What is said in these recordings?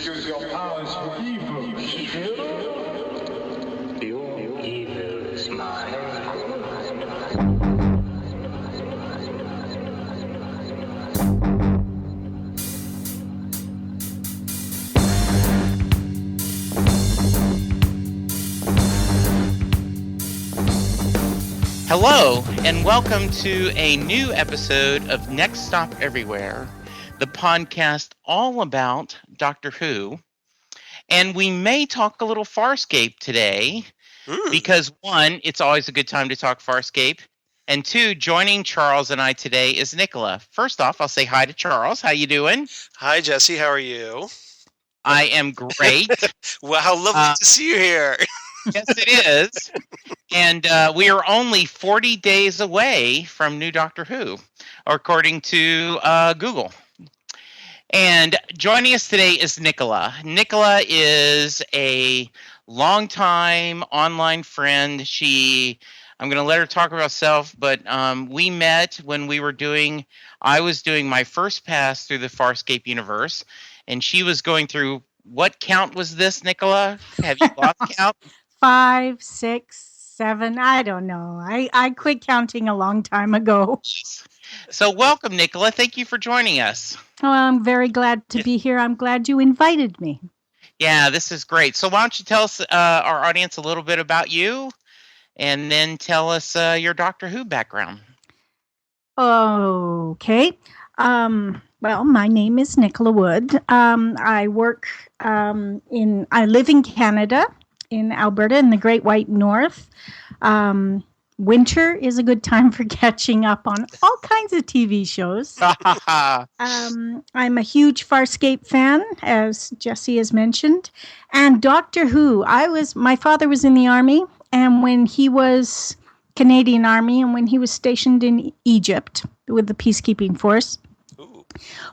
Use your powers for evil, Your evil is mine. Hello, and welcome to a new episode of Next Stop Everywhere, the podcast all about Doctor Who. And we may talk a little Farscape today, because one, it's always a good time to talk Farscape, and two, joining Charles and I today is Nicola. First off, I'll say hi to Charles. How you doing? Hi, Jesse. How are you? I am great. Well, how lovely to see you here. Yes, it is. And we are only 40 days away from new Doctor Who, according to Google. And joining us today is Nicola. Nicola is a longtime online friend. I'm going to let her talk about herself, but we met when I was doing my first pass through the Farscape universe, and she was going through, what count was this, Nicola? Have you lost count? 5, 6, 7, I don't know. I quit counting a long time ago. So welcome, Nicola. Thank you for joining us. Oh, I'm very glad to be here. I'm glad you invited me. Yeah, this is great. So why don't you tell us, our audience, a little bit about you, and then tell us your Doctor Who background. Okay. Well, my name is Nicola Wood. I live in Canada, in Alberta, in the Great White North. Winter is a good time for catching up on all kinds of TV shows. I'm a huge Farscape fan, as Jesse has mentioned, and Doctor Who. My father was in the army, and when he was Canadian Army, and when he was stationed in Egypt with the peacekeeping force,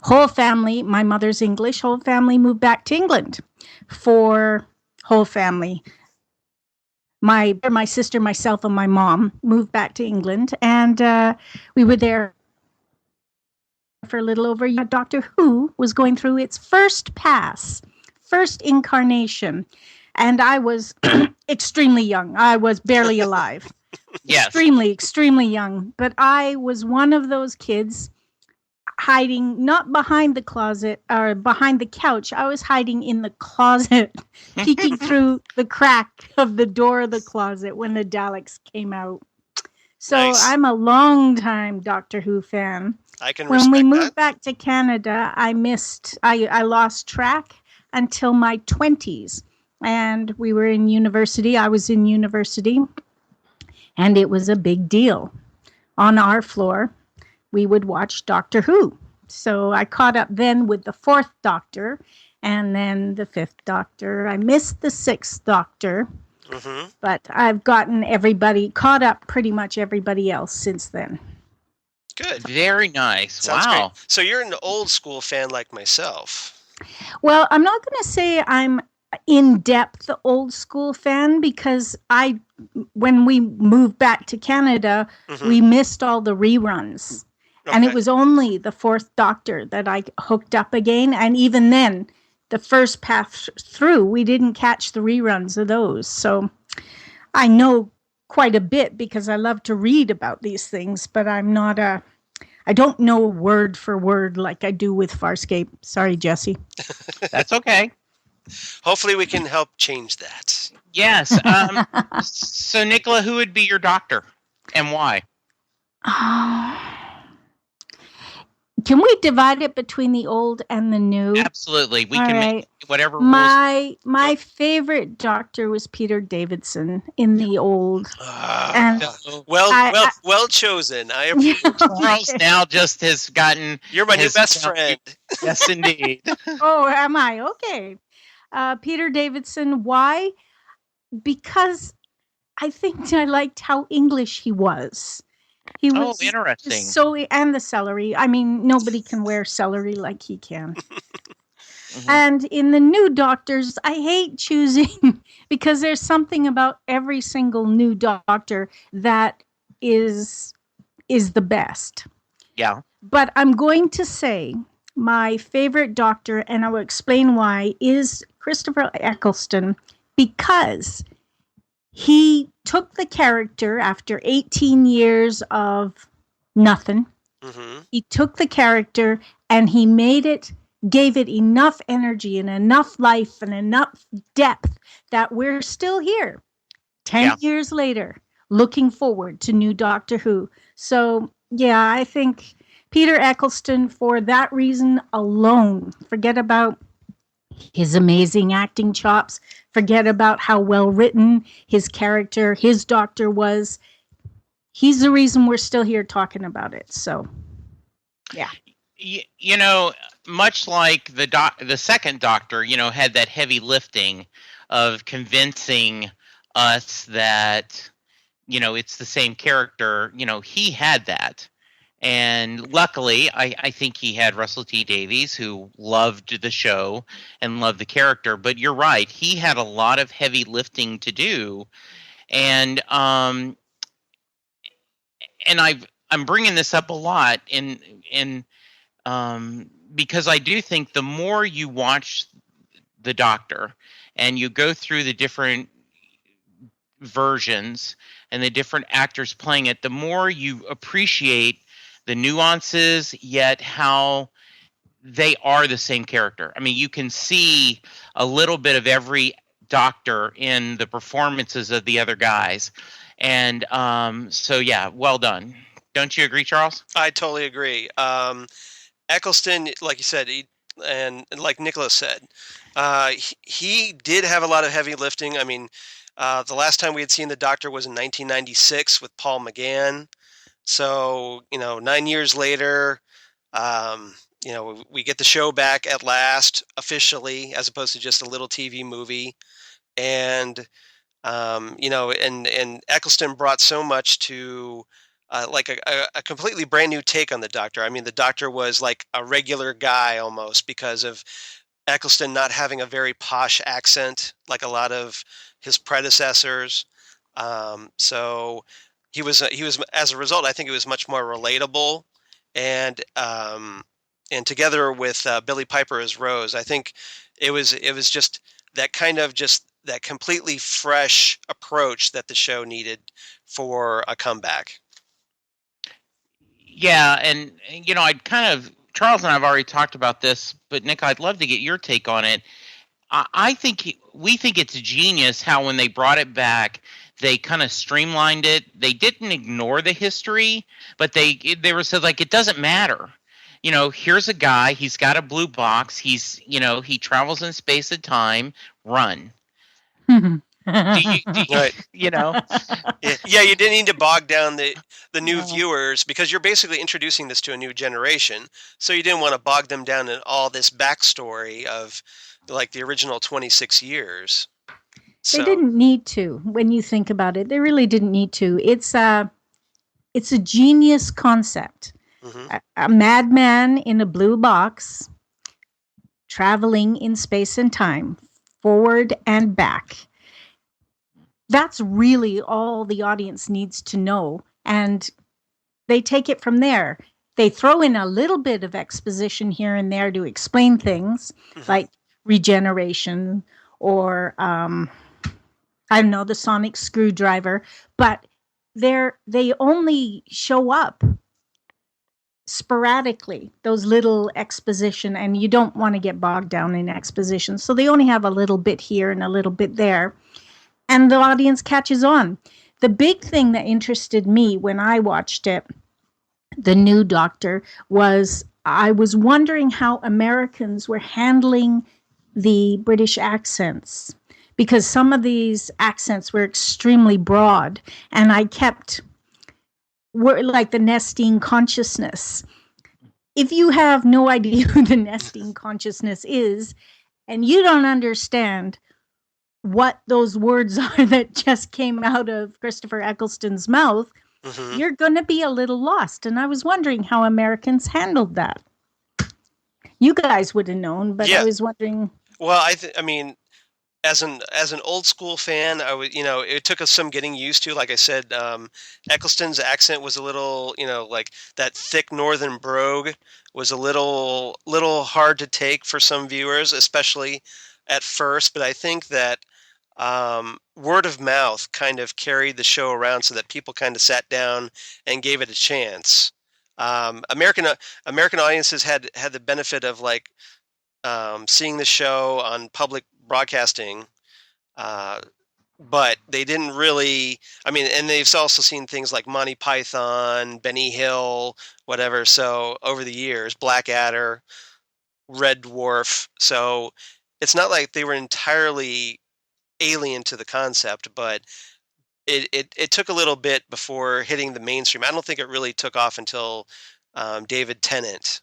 whole family, my mother's English, whole family moved back to England for whole family. My sister, myself, and my mom moved back to England, and we were there for a little over a year. Doctor Who was going through its first incarnation, and I was extremely young. I was barely alive. Yes. Extremely young. But I was one of those kids hiding not behind the closet or behind the couch. I was hiding in the closet, peeking through the crack of the door of the closet when the Daleks came out. So Nice. I'm a long time Doctor Who fan. I can When respect we moved that. back to Canada, I lost track until my 20s. And we were in university. I was in university. And it was a big deal. On our floor, we would watch Doctor Who. So I caught up then with the 4th Doctor and then the 5th Doctor. I missed the 6th Doctor, but I've gotten caught up pretty much everybody else since then. Good. Very nice. Sounds Wow. great. So you're an old school fan like myself. Well, I'm not going to say I'm in-depth old school fan because when we moved back to Canada, we missed all the reruns. And it was only the 4th Doctor that I hooked up again. And even then, the first pass through, we didn't catch the reruns of those. So I know quite a bit because I love to read about these things, but I don't know word for word like I do with Farscape. Sorry, Jesse. That's okay. Hopefully we can help change that. Yes. So, Nicola, who would be your doctor and why? Can we divide it between the old and the new? Absolutely. We All can right. make whatever rules. My favorite doctor was Peter Davidson in the old. And Well chosen. I appreciate Charles now just has gotten... You're my new best friend. Yes, indeed. Oh, am I? Okay. Peter Davidson. Why? Because I think I liked how English he was. He was interesting. And the celery. I mean, nobody can wear celery like he can. And in the new doctors, I hate choosing because there's something about every single new doctor that is the best. Yeah. But I'm going to say my favorite Doctor, and I will explain why, is Christopher Eccleston, because he took the character after 18 years of nothing. Mm-hmm. He took the character and he gave it enough energy and enough life and enough depth that we're still here 10 years later, looking forward to new Doctor Who. So, yeah, I think Peter Eccleston, for that reason alone, forget about his amazing acting chops, forget about how well written his character, his Doctor was. He's the reason we're still here talking about it. So, yeah. You know, much like the second Doctor, you know, had that heavy lifting of convincing us that, you know, it's the same character. You know, he had that. And luckily, I think he had Russell T Davies, who loved the show and loved the character. But you're right, he had a lot of heavy lifting to do. And I'm bringing this up a lot because I do think the more you watch the Doctor and you go through the different versions and the different actors playing it, the more you appreciate the nuances, yet how they are the same character. I mean, you can see a little bit of every Doctor in the performances of the other guys. And so, yeah, well done. Don't you agree, Charles? I totally agree. Eccleston, like you said, and like Nicola said, he did have a lot of heavy lifting. I mean, the last time we had seen the Doctor was in 1996 with Paul McGann. So, you know, 9 years later, you know, we get the show back at last, officially, as opposed to just a little TV movie. And, you know, and Eccleston brought so much to like a completely brand new take on the Doctor. I mean, the Doctor was like a regular guy almost because of Eccleston not having a very posh accent like a lot of his predecessors. So he was as a result, I think it was much more relatable, and together with Billie Piper as Rose, I think it was just that kind of just that completely fresh approach that the show needed for a comeback. Yeah, and you know, Charles and I have already talked about this, but Nick, I'd love to get your take on it. We think it's genius how when they brought it back, they kind of streamlined it. They didn't ignore the history, but they were said like it doesn't matter. You know, here's a guy. He's got a blue box. He travels in space and time. Run. Right. You know? Yeah, you didn't need to bog down the new viewers because you're basically introducing this to a new generation. So you didn't want to bog them down in all this backstory of like the original 26 years. So. They didn't need to, when you think about it. They really didn't need to. It's a genius concept. Mm-hmm. A madman in a blue box traveling in space and time, forward and back. That's really all the audience needs to know. And they take it from there. They throw in a little bit of exposition here and there to explain things, mm-hmm. like regeneration or, I don't know, the sonic screwdriver. But they only show up sporadically, those little exposition, and you don't want to get bogged down in exposition. So they only have a little bit here and a little bit there. And the audience catches on. The big thing that interested me when I watched it, the new Doctor, was I was wondering how Americans were handling the British accents, because some of these accents were extremely broad, and I kept like the nesting consciousness. If you have no idea who the nesting consciousness is, and you don't understand what those words are that just came out of Christopher Eccleston's mouth, mm-hmm. you're going to be a little lost. And I was wondering how Americans handled that. You guys would have known, but yeah. I was wondering. Well, I mean, as an old school fan, I would, it took us some getting used to. Like I said, Eccleston's accent was a little, like that thick northern brogue was a little hard to take for some viewers, especially at first. But I think that word of mouth kind of carried the show around, so that people kind of sat down and gave it a chance. American audiences had the benefit of like seeing the show on public broadcasting, but they didn't really. I mean, and they've also seen things like Monty Python, Benny Hill, whatever. So over the years, Blackadder, Red Dwarf. So it's not like they were entirely alien to the concept, but it took a little bit before hitting the mainstream. I don't think it really took off until David Tennant.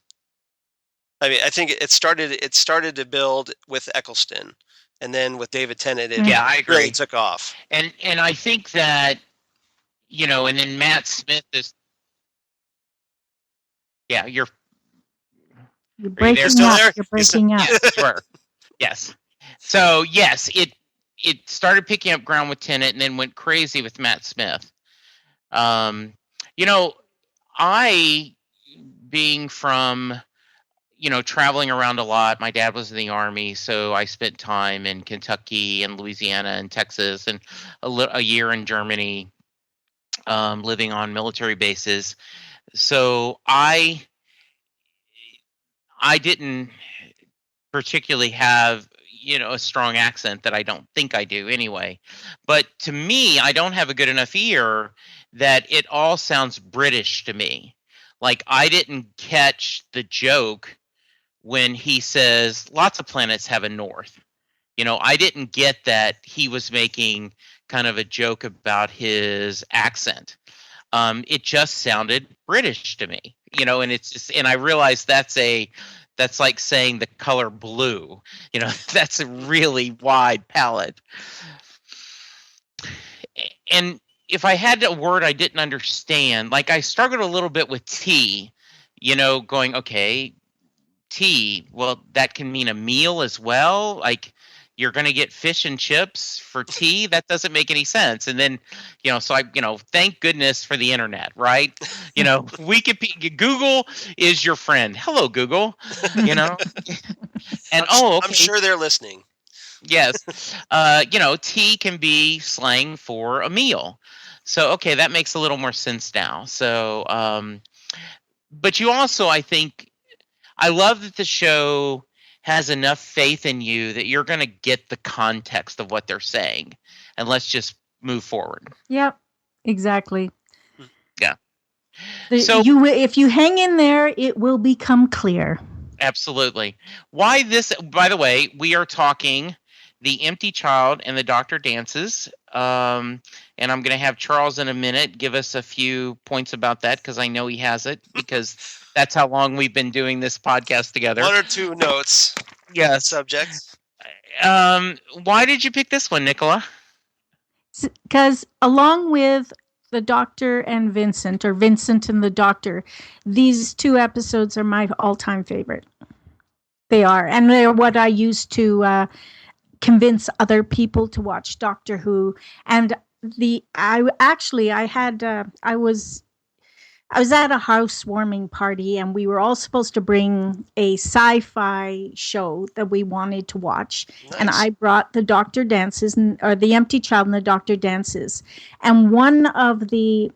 I mean, I think it started to build with Eccleston, and then with David Tennant, I agree. Really took off. And I think that, and then Matt Smith is. Yeah, you're breaking still up. there? You're breaking up. Yes, you are. Yes. So yes, it started picking up ground with Tennant, and then went crazy with Matt Smith. I being from, traveling around a lot. My dad was in the Army, so I spent time in Kentucky and Louisiana and Texas, and a year in Germany, living on military bases. So I didn't particularly have, a strong accent that I don't think I do anyway. But to me, I don't have a good enough ear that it all sounds British to me. Like, I didn't catch the joke when he says lots of planets have a north. I didn't get that he was making kind of a joke about his accent. It just sounded British to me, and it's just, and I realized that's like saying the color blue. That's a really wide palette. And if I had a word I didn't understand, like I struggled a little bit with tea, going, okay, tea, well, that can mean a meal as well. Like, you're going to get fish and chips for tea? That doesn't make any sense. And then, so I, thank goodness for the internet, right? Wikipedia, Google is your friend. Hello, Google, And okay. I'm sure they're listening. Yes. Tea can be slang for a meal. So, okay, that makes a little more sense now. So, but you also, I think, I love that the show has enough faith in you that you're going to get the context of what they're saying, and let's just move forward. Yep, exactly. Yeah. So if you hang in there, it will become clear. Absolutely. Why this? By the way, we are talking The Empty Child and the Doctor Dances. And I'm going to have Charles in a minute give us a few points about that, because I know he has it, because that's how long we've been doing this podcast together. One or two notes. Yes. Subjects. Why did you pick this one, Nicola? Because along with the Doctor and Vincent, or Vincent and the Doctor, these two episodes are my all-time favorite. They are. And they're what I used to convince other people to watch Doctor Who. And I was at a housewarming party, and we were all supposed to bring a sci-fi show that we wanted to watch. Nice. And I brought the Doctor Dances, or The Empty Child and the Doctor Dances. And one of the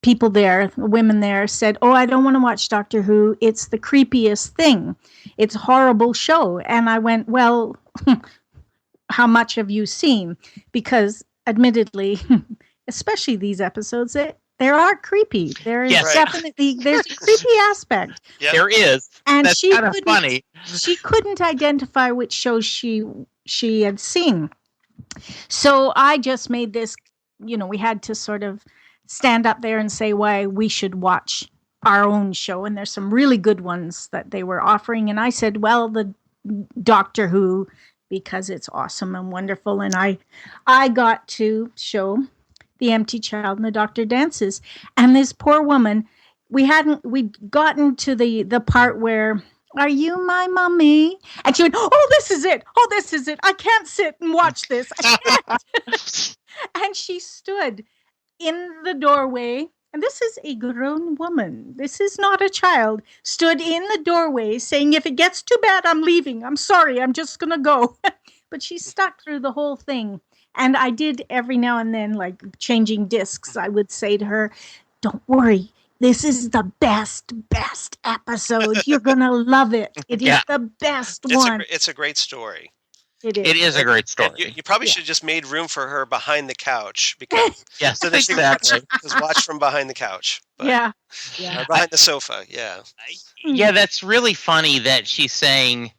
people there, women there, said, "Oh, I don't want to watch Doctor Who. It's the creepiest thing. It's a horrible show." And I went, "Well, how much have you seen?" Because admittedly, especially these episodes, they are creepy. There is definitely there's a creepy aspect. Yep. There is. And that's kind of funny. She couldn't identify which show she had seen. So I just made this, we had to sort of stand up there and say why we should watch our own show. And there's some really good ones that they were offering. And I said, well, the Doctor Who, because it's awesome and wonderful. And I got to show The Empty Child and the Doctor Dances. And this poor woman, we'd gotten to the part where Are you my mummy? And she went, oh, this is it. Oh, this is it. I can't sit and watch this. I can't. And she stood in the doorway. And this is a grown woman. This is not a child. Stood in the doorway saying, if it gets too bad, I'm leaving. I'm sorry. I'm just going to go. But she stuck through the whole thing. And I did every now and then, like changing discs, I would say to her, don't worry. This is the best episode. You're going to love it. It is the best one. It's a great story. It is. It is a great story. You probably should have just made room for her behind the couch because Yes, so that she exactly. was watched from behind the couch. But, Yeah. or behind the sofa. Yeah. Yeah, that's really funny that she's saying,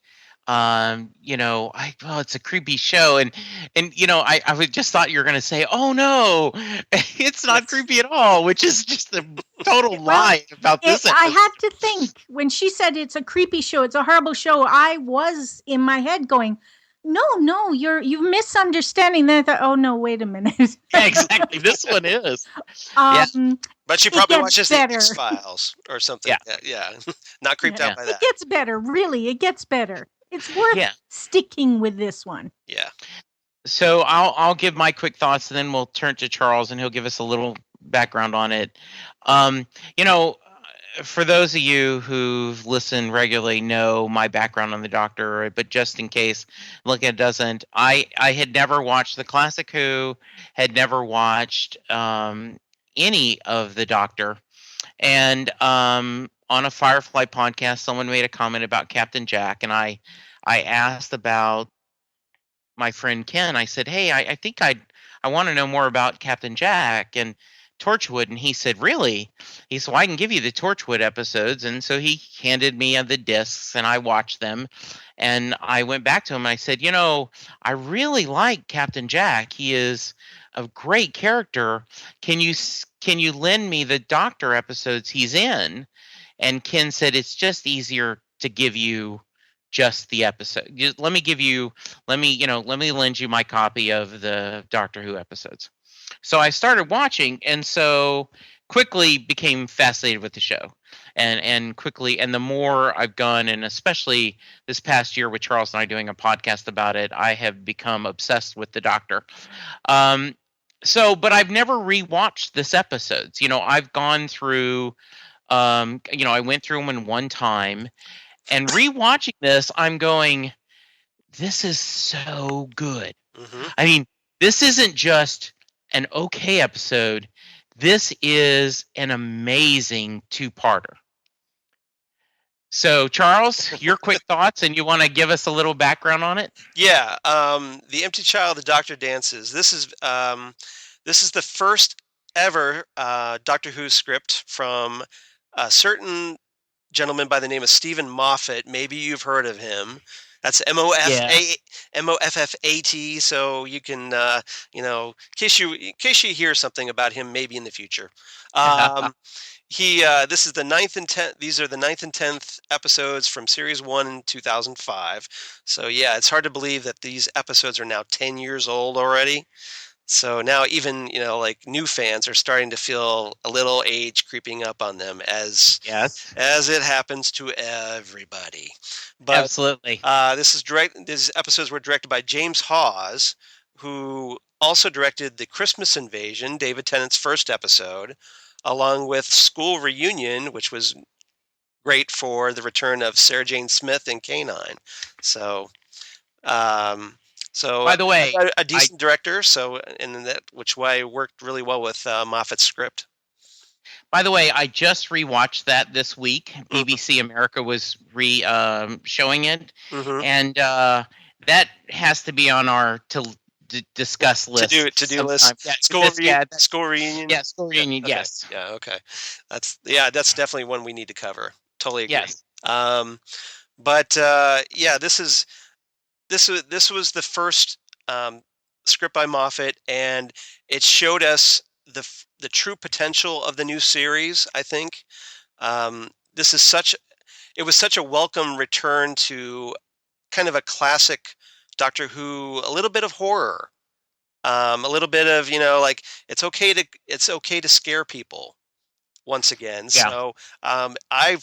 it's a creepy show, and I would just thought you were going to say, oh no, it's not creepy at all, which is just a total lie about this. I had to think when she said it's a creepy show, it's a horrible show. I was in my head going, no, you're misunderstanding that. I thought, oh no, wait a minute. Yeah, exactly. This one is. But she probably watches the better. X-Files or something. Yeah. Not creeped out by that. It gets better, really. It gets better. It's worth sticking with this one. Yeah. So I'll give my quick thoughts, and then we'll turn to Charles, and he'll give us a little background on it. For those of you who've listened regularly know my background on the Doctor, but just in case it doesn't, I had never watched the classic Who, had never watched any of the Doctor, and on a Firefly podcast, someone made a comment about Captain Jack, and I asked about my friend Ken. I said, hey, I think I want to know more about Captain Jack and Torchwood, and he said, really? He said, well, I can give you the Torchwood episodes. And so he handed me the discs, and I watched them, and I went back to him and I said, I really like Captain Jack. He is a great character. Can you lend me the Doctor episodes he's in? And Ken said, it's just easier to give you just the episode. Let me lend you my copy of the Doctor Who episodes. So I started watching, and so quickly became fascinated with the show, and quickly, and the more I've gone, and especially this past year with Charles and I doing a podcast about it, I have become obsessed with the Doctor. But I've never rewatched this episodes. I've gone through, I went through them in one time, and rewatching this, I'm going, this is so good. Mm-hmm. I mean, this isn't just an okay episode. This is an amazing two-parter. So, Charles, your quick thoughts, and you want to give us a little background on it? Yeah. The Empty Child, the Doctor Dances. This is the first ever Doctor Who script from a certain gentleman by the name of Stephen Moffat. Maybe you've heard of him. That's Moffat. So you can, in case you hear something about him, maybe in the future. This is the 9th and 10th. These are the 9th and 10th episodes from Series 1 in 2005. So yeah, it's hard to believe that these episodes are now 10 years old already. So now even, new fans are starting to feel a little age creeping up on them as it happens to everybody. But, absolutely. These episodes were directed by James Hawes, who also directed The Christmas Invasion, David Tennant's first episode, along with School Reunion, which was great for the return of Sarah Jane Smith and K9. So, by the way, a decent director, which worked really well with Moffat's script. By the way, I just rewatched that this week. BBC America was showing it, and that has to be on our to discuss list. To do list. Yeah, School reunion. Yeah, school reunion. Okay. Yes. Yeah. Okay. That's definitely one we need to cover. Totally agree. Yes. This was the first script by Moffat, and it showed us the true potential of the new series. I think it was such a welcome return to kind of a classic Doctor Who, a little bit of horror, a little bit of it's okay to scare people once again. Yeah. So I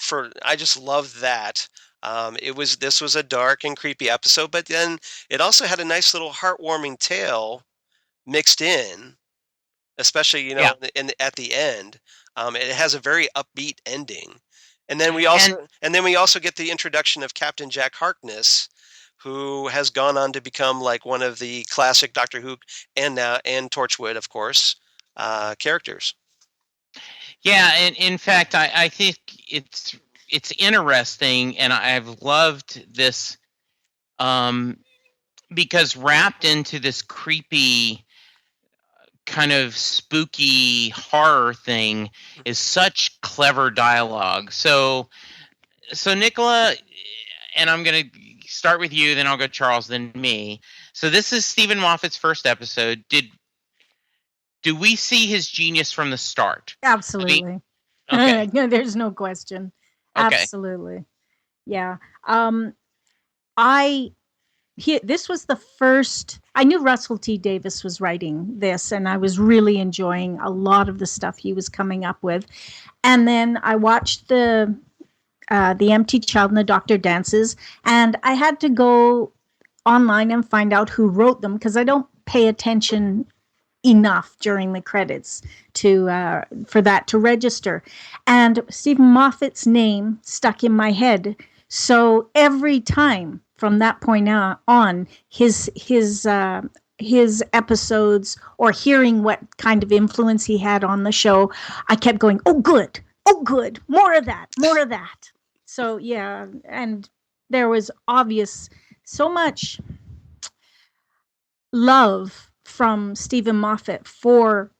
just love that. This was a dark and creepy episode, but then it also had a nice little heartwarming tale mixed in, especially at the end. It has a very upbeat ending, and then we also get the introduction of Captain Jack Harkness, who has gone on to become like one of the classic Doctor Who and Torchwood, of course, characters. Yeah, and in fact, I think it's interesting, and I've loved this because wrapped into this creepy kind of spooky horror thing is such clever dialogue. So Nicola, and I'm going to start with you, then I'll go Charles, then me. So this is Stephen Moffat's first episode. Do we see his genius from the start? Absolutely. Okay. No, there's no question. Okay. Absolutely. Yeah. This was the first. I knew Russell T Davies was writing this, and I was really enjoying a lot of the stuff he was coming up with. And then I watched the Empty Child and the Doctor Dances, and I had to go online and find out who wrote them because I don't pay attention enough during the credits for that to register. And Stephen Moffat's name stuck in my head, so every time from that point on, his episodes or hearing what kind of influence he had on the show, I kept going, oh good, more of that. So yeah, and there was obvious so much love from Stephen Moffat for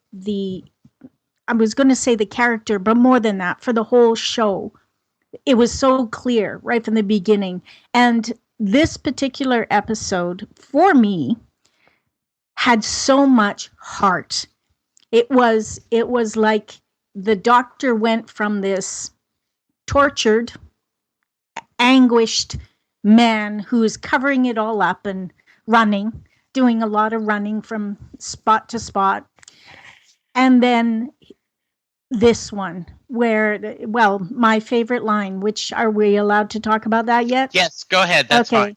I was going to say the character, but more than that, for the whole show. It was so clear right from the beginning. And this particular episode, for me, had so much heart. It was like the Doctor went from this tortured, anguished man who is covering it all up and doing a lot of running from spot to spot. And then this one where, my favorite line, which are we allowed to talk about that yet? Yes, go ahead. That's fine.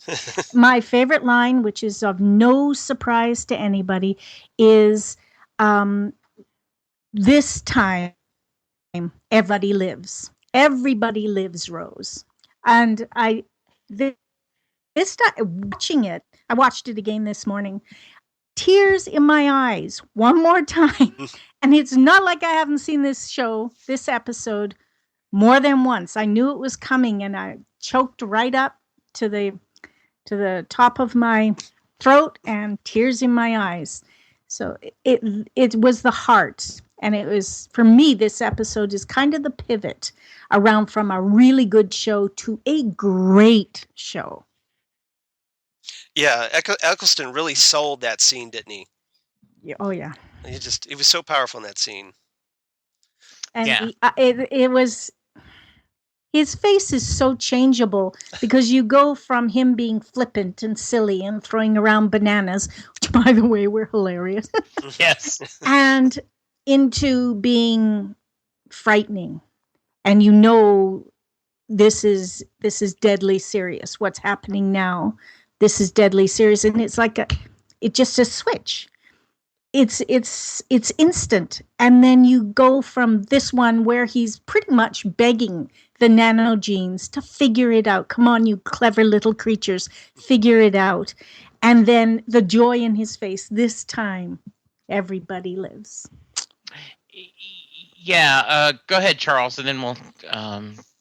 My favorite line, which is of no surprise to anybody, is this time everybody lives. Everybody lives, Rose. And this time, watching it, I watched it again this morning. Tears in my eyes one more time. And it's not like I haven't seen this episode more than once. I knew it was coming and I choked right up to the top of my throat and tears in my eyes. So it was the heart. And it was, for me, this episode is kind of the pivot around from a really good show to a great show. Yeah, Eccleston really sold that scene, didn't he? Yeah, oh yeah. It was so powerful in that scene. And it was, his face is so changeable because you go from him being flippant and silly and throwing around bananas, which by the way were hilarious. Yes. And into being frightening. And this is deadly serious. What's happening now? This is deadly serious. And it's like it's just a switch. It's instant. And then you go from this one where he's pretty much begging the nanogenes to figure it out. Come on, you clever little creatures, figure it out. And then the joy in his face. This time, everybody lives. Yeah, go ahead, Charles, and then we'll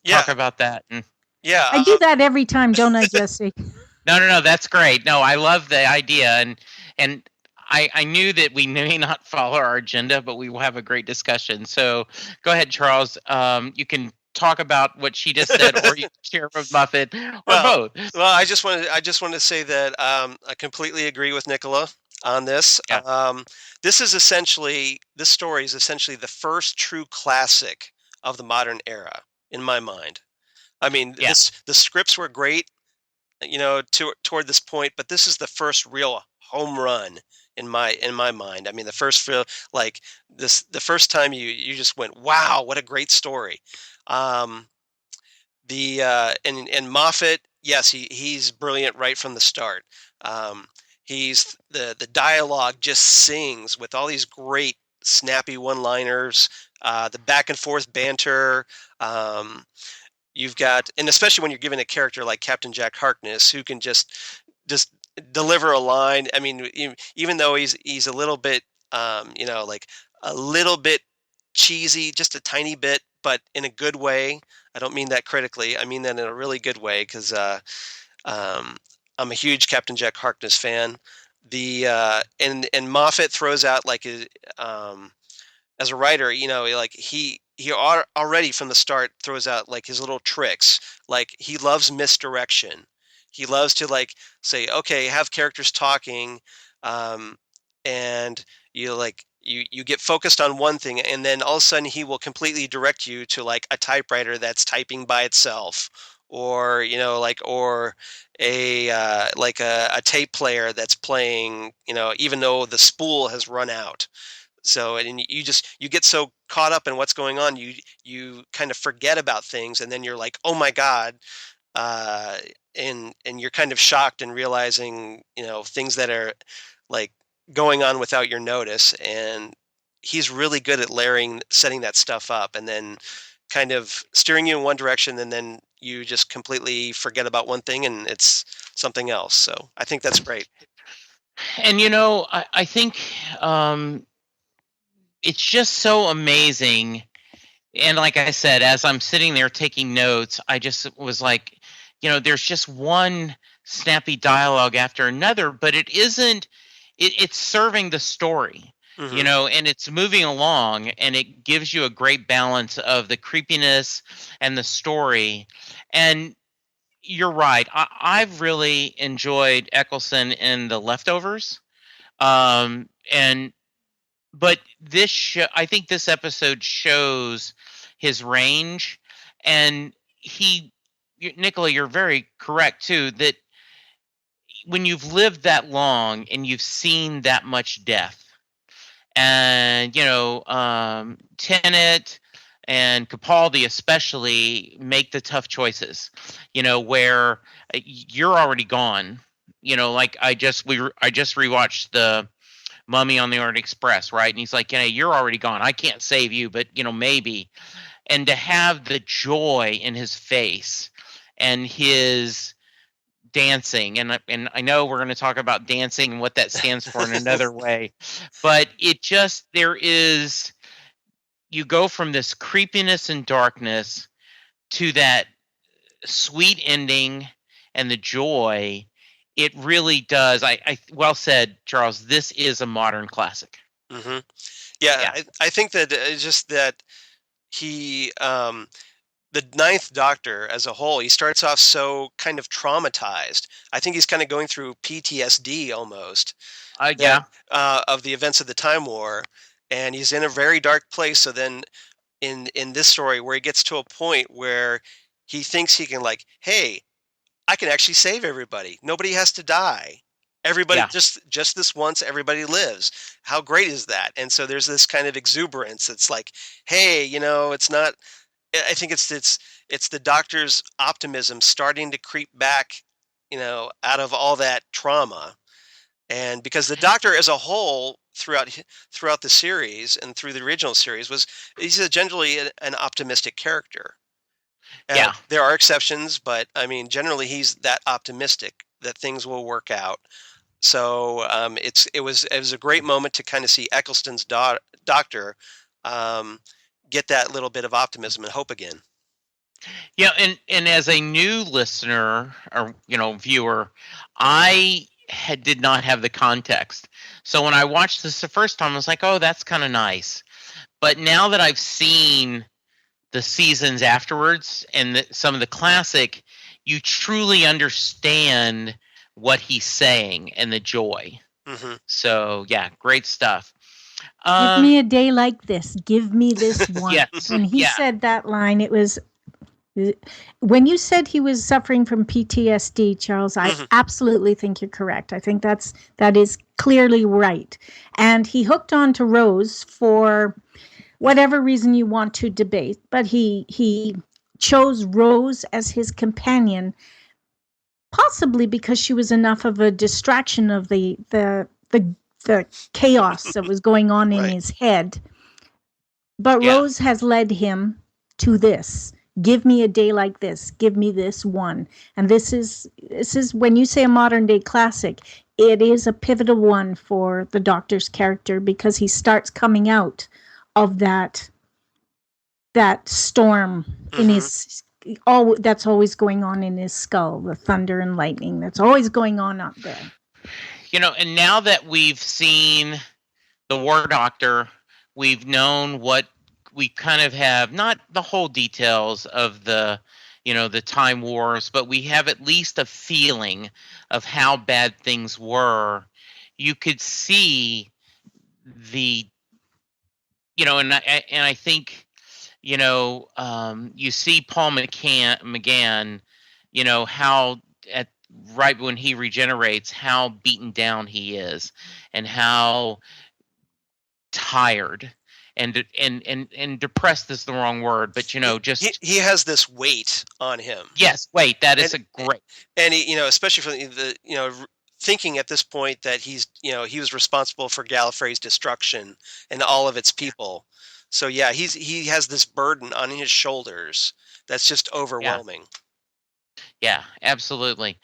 talk about that. Yeah, I do that every time, don't I, Jesse? No, that's great. No, I love the idea, and I knew that we may not follow our agenda, but we will have a great discussion. So go ahead, Charles. You can talk about what she just said, or you can share with Muffet, or both. Well, I just want to say that I completely agree with Nicola on this. Yeah. This story is essentially the first true classic of the modern era, in my mind. I mean, the scripts were great, toward this point, but this is the first real home run in my mind. I mean, the first the first time you just went, wow, what a great story. And Moffat, yes, he's brilliant right from the start. He's the dialogue just sings with all these great snappy one-liners, the back and forth banter. You've got, and especially when you're given a character like Captain Jack Harkness, who can just deliver a line. I mean, even though he's a little bit, like a little bit cheesy, just a tiny bit, but in a good way. I don't mean that critically. I mean that in a really good way, because I'm a huge Captain Jack Harkness fan. And Moffat throws out like as a writer, like he already from the start throws out like his little tricks. Like he loves misdirection. He loves to like say, okay, have characters talking, and you get focused on one thing, and then all of a sudden he will completely direct you to like a typewriter that's typing by itself, or or a tape player that's playing, even though the spool has run out. So, and you get so caught up in what's going on, you kind of forget about things, and then you're like, oh my God, and you're kind of shocked and realizing things that are like going on without your notice. And he's really good at setting that stuff up, and then kind of steering you in one direction, and then you just completely forget about one thing and it's something else. So I think that's great. And I think it's just so amazing. And like I said, as I'm sitting there taking notes, I just was like, there's just one snappy dialogue after another, but it isn't, it's serving the story, and it's moving along, and it gives you a great balance of the creepiness and the story. And you're right. I've really enjoyed Eccleston in The Leftovers. But I think this episode shows his range, and Nicola, you're very correct too, that when you've lived that long and you've seen that much death, and Tenet and Capaldi especially make the tough choices, where you're already gone. Like I just rewatched the Mummy on the Orient Express, right? And he's like, you're already gone. I can't save you, but maybe. And to have the joy in his face and his dancing, and I know we're going to talk about dancing and what that stands for in another way, but you go from this creepiness and darkness to that sweet ending and the joy. It really does. I well said, Charles. This is a modern classic. Mm-hmm. Yeah. I think that it's just that he, the Ninth Doctor as a whole, he starts off so kind of traumatized. I think he's kind of going through PTSD almost. Of the events of the Time War, and he's in a very dark place. So then, in this story, where he gets to a point where he thinks he can, like, hey, I can actually save everybody. Nobody has to die. Everybody, just this once, everybody lives. How great is that? And so there's this kind of exuberance. It's like, hey, it's not. I think it's the Doctor's optimism starting to creep back, out of all that trauma. And because the Doctor as a whole throughout the series and through the original series he's generally an optimistic character. There are exceptions, but I mean, generally he's that optimistic that things will work out. So it was a great moment to kind of see Eccleston's Doctor get that little bit of optimism and hope again. Yeah, and as a new listener or viewer, I did not have the context. So when I watched this the first time, I was like, oh, that's kind of nice. But now that I've seen the seasons afterwards and some of the classic, you truly understand what he's saying and the joy. Mm-hmm. So yeah, great stuff. Give me a day like this. Give me this one. Yes. When he said that line, it was when you said he was suffering from PTSD, Charles, I absolutely think you're correct. I think that is clearly right. And he hooked on to Rose for whatever reason you want to debate, but he chose Rose as his companion, possibly because she was enough of a distraction of the chaos that was going on in his head. But Rose has led him to this. Give me a day like this. Give me this one. And this is when you say a modern day classic, it is a pivotal one for the Doctor's character, because he starts coming out of that storm in his that's always going on in his skull, the thunder and lightning that's always going on up there. And now that we've seen the War Doctor, we've known what we kind of have, not the whole details of the Time Wars, but we have at least a feeling of how bad things were. You could see the, and I think, you see Paul McGann, how right when he regenerates, how beaten down he is, and how tired and depressed is the wrong word, but just he has this weight on him. Yes, weight. That is great. And he, especially for the thinking at this point that he's he was responsible for Gallifrey's destruction and all of its people. So yeah, he has this burden on his shoulders that's just overwhelming. Yeah, absolutely.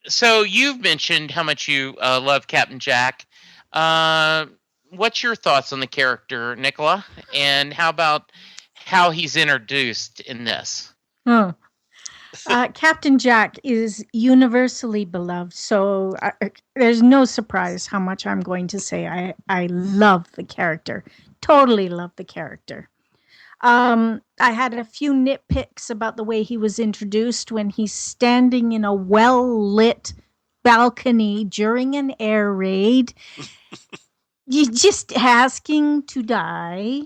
So you've mentioned how much you love Captain Jack. What's your thoughts on the character, Nicola? And how about how he's introduced in this? Captain Jack is universally beloved, so there's no surprise how much I'm going to say. I love the character. Totally love the character. I had a few nitpicks about the way he was introduced when he's standing in a well-lit balcony during an air raid. You're just asking to die.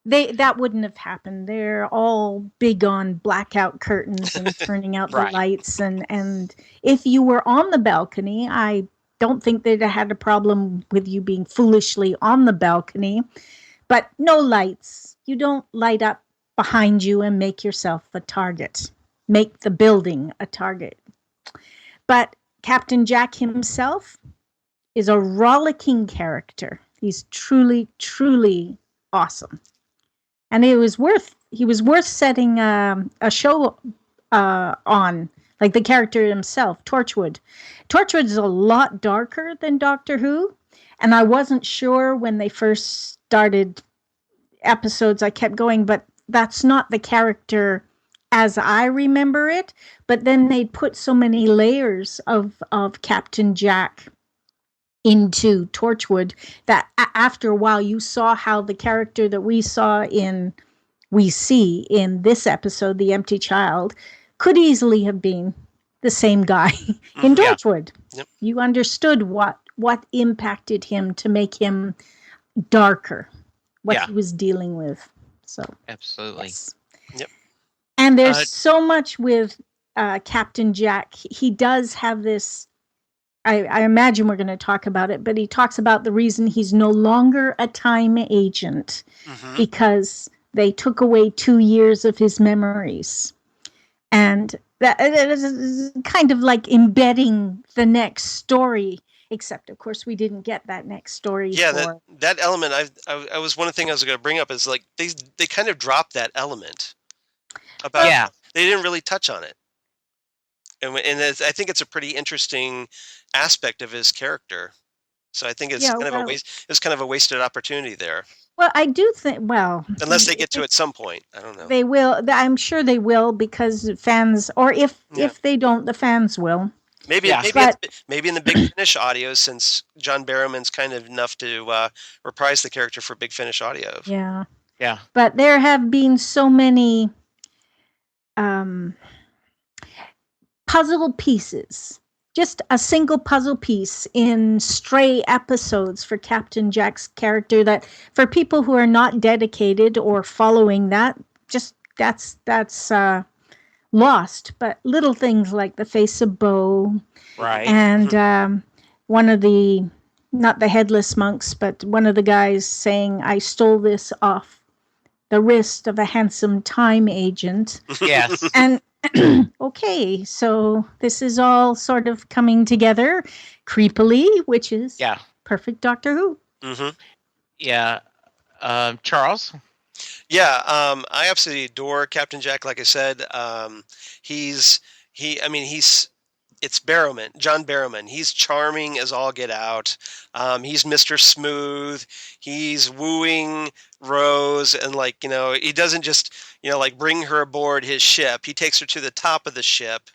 That wouldn't have happened. They're all big on blackout curtains and turning out the lights. And if you were on the balcony, I don't think they'd have had a problem with you being foolishly on the balcony. But no lights. You don't light up behind you and make yourself a target. Make the building a target. But Captain Jack himself is a rollicking character. He's truly, truly awesome. And he was worth setting a show on, like the character himself, Torchwood. Torchwood is a lot darker than Doctor Who, and I wasn't sure when they first started episodes. I kept going, but that's not the character as I remember it. But then they put so many layers of Captain Jack into Torchwood that after a while you saw how the character that we see in this episode, the Empty Child, could easily have been the same guy in Torchwood. Yeah. Yep. You understood what impacted him to make him darker, what he was dealing with. So absolutely. Yes. Yep. And there's so much with Captain Jack. He does have this, I imagine we're going to talk about it, but he talks about the reason he's no longer a time agent because they took away 2 years of his memories. And that is kind of like embedding the next story, except, of course, we didn't get that next story. Yeah, that element, I was one of the things I was going to bring up is like they kind of dropped that element. They didn't really touch on it. And I think it's a pretty interesting aspect of his character. So I think it's kind of a waste. It's kind of a wasted opportunity there. Well, I do think. Well, unless they get to it at some point, I don't know. They will. I'm sure they will, because fans, or if they don't, the fans will. Maybe in the Big Finish audio, since John Barrowman's kind of enough to reprise the character for Big Finish audio. Yeah. Yeah. But there have been so many puzzle pieces, just a single puzzle piece in stray episodes for Captain Jack's character that for people who are not dedicated or following that, just that's lost. But little things like the face of Bo, right, and one of the, not the headless monks, but one of the guys saying, "I stole this off the wrist of a handsome time agent. Yes. And okay, so this is all sort of coming together creepily, which is Yeah. perfect Doctor Who. Mm-hmm. Yeah. Charles? Yeah, I absolutely adore Captain Jack. Like I said, it's Barrowman, John Barrowman. He's charming as all get out. He's Mr. Smooth. He's wooing Rose, and he doesn't just bring her aboard his ship. He takes her to the top of the ship,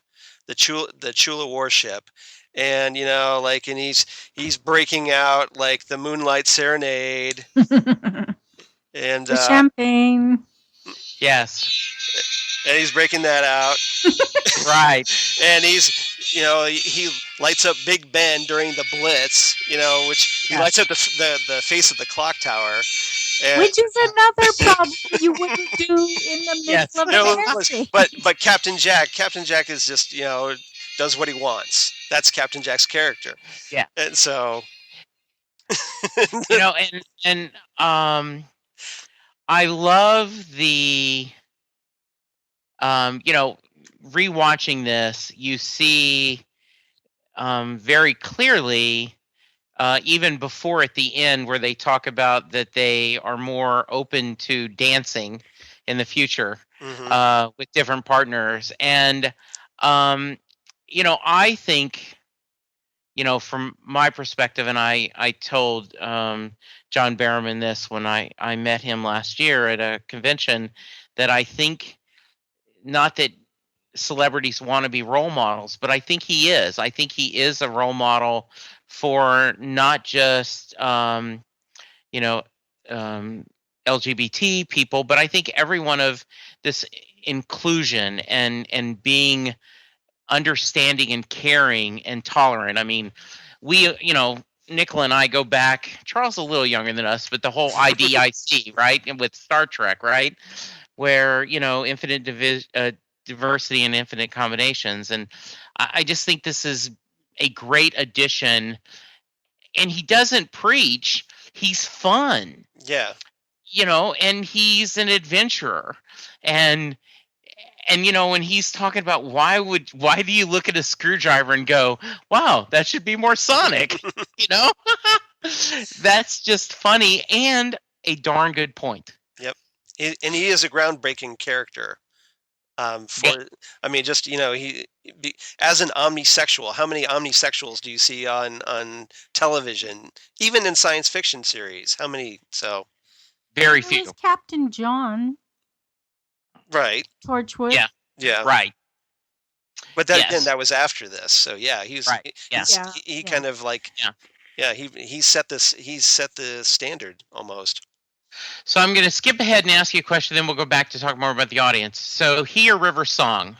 the Chula warship, and and he's breaking out like the Moonlight Serenade. And the champagne. Yes. And he's breaking that out. Right. And he lights up Big Ben during the Blitz, which he lights up the face of the clock tower. Which is another problem you wouldn't do in the midst of an but Captain Jack is just, does what he wants. That's Captain Jack's character. Yeah. And so I love the rewatching this, you see very clearly, even before at the end where they talk about that they are more open to dancing in the future with different partners. And, I think, from my perspective, and I told John Barrowman this when I met him last year at a convention, that I think not that celebrities want to be role models, but I think he is. I think he is a role model for not just LGBT people, but I think everyone of this inclusion and being understanding and caring and tolerant. I mean, we, Nicola and I go back, Charles a little younger than us, but the whole IDIC, right? And with Star Trek, right? Where, infinite diversity and infinite combinations. And I just think this is a great addition. And he doesn't preach. He's fun. Yeah. And he's an adventurer. And when he's talking about why do you look at a screwdriver and go, wow, that should be more sonic, that's just funny and a darn good point. Yep. And he is a groundbreaking character. As an omnisexual, how many omnisexuals do you see on television, even in science fiction series? How many? So very few. There's Captain John. Right. Torchwood. Yeah. Right. But again, that was after this. So yeah, he was. Right. He kind of he set this. He set the standard almost. So I'm going to skip ahead and ask you a question, then we'll go back to talk more about the audience. So He or River Song,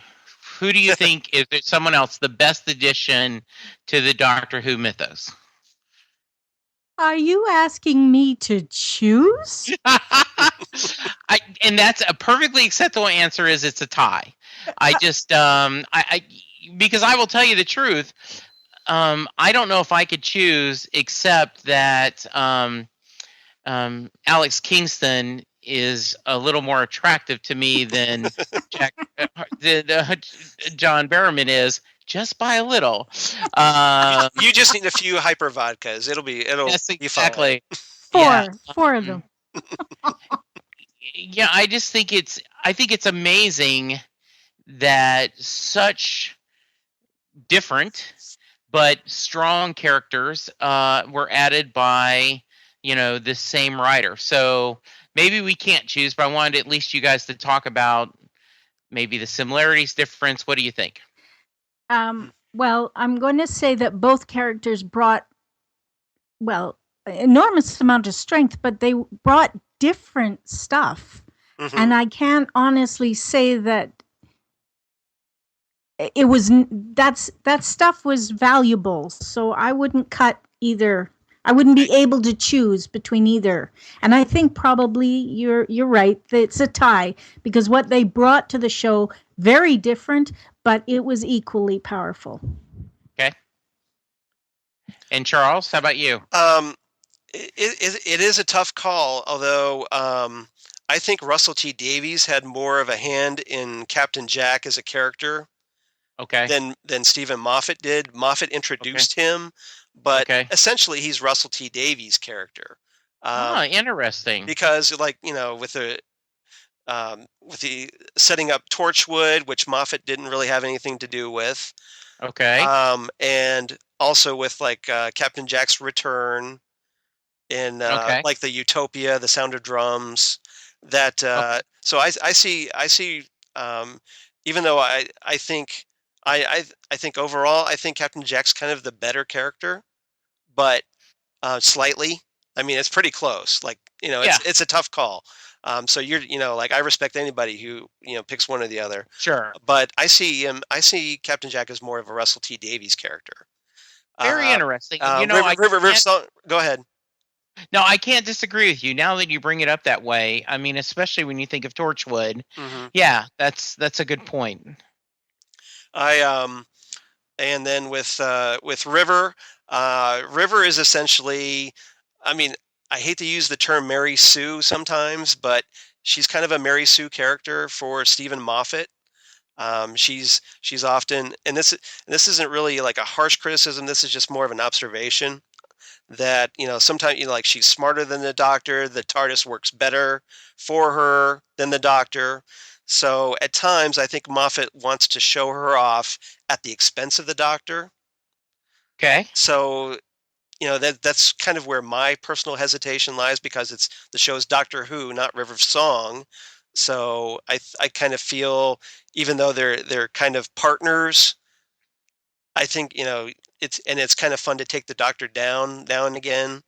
who do you think is there someone else the best addition to the Doctor Who mythos? Are you asking me to choose? And that's a perfectly acceptable answer. Is it's a tie. I just because I will tell you the truth. I don't know if I could choose, except that Alex Kingston is a little more attractive to me than John Barrowman is, just by a little. You just need a few hyper vodkas. It'll be exactly fine. Four of them. Yeah, I think it's amazing that such different but strong characters were added by this same writer. So maybe we can't choose, but I wanted at least you guys to talk about maybe the similarities, difference. What do you think? Well, I'm going to say that both characters brought, enormous amount of strength, but they brought different stuff. Mm-hmm. And I can't honestly say that it was, that stuff was valuable. So I wouldn't cut either. I wouldn't be able to choose between either. And I think probably you're right. That it's a tie because what they brought to the show, very different, but it was equally powerful. Okay. And Charles, how about you? It is a tough call, although I think Russell T Davies had more of a hand in Captain Jack as a character Okay. than Stephen Moffat did. Moffat introduced him, but Okay. essentially he's Russell T Davies' character. Interesting. Because, like, with the setting up Torchwood, which Moffat didn't really have anything to do with. Okay. And also with like Captain Jack's return in like the Utopia, the Sound of Drums. That so I see even though I think I think overall I think Captain Jack's kind of the better character, but slightly. I mean, it's pretty close. Like, it's a tough call. So like, I respect anybody who, picks one or the other. Sure. But I see Captain Jack as more of a Russell T Davies character. Very interesting. River Song, go ahead. No, I can't disagree with you. Now that you bring it up that way, I mean, especially when you think of Torchwood, yeah, that's a good point. And then with River, River is essentially, I mean, I hate to use the term Mary Sue sometimes, but she's kind of a Mary Sue character for Stephen Moffat. She's often, and this isn't really like a harsh criticism. This is just more of an observation that, sometimes, like, she's smarter than the Doctor. The TARDIS works better for her than the Doctor. So at times, I think Moffat wants to show her off at the expense of the Doctor. Okay. So, that's kind of where my personal hesitation lies, because it's the show's Doctor Who, not River Song. So I kind of feel, even though they're kind of partners, I think, it's kind of fun to take the Doctor down now and again.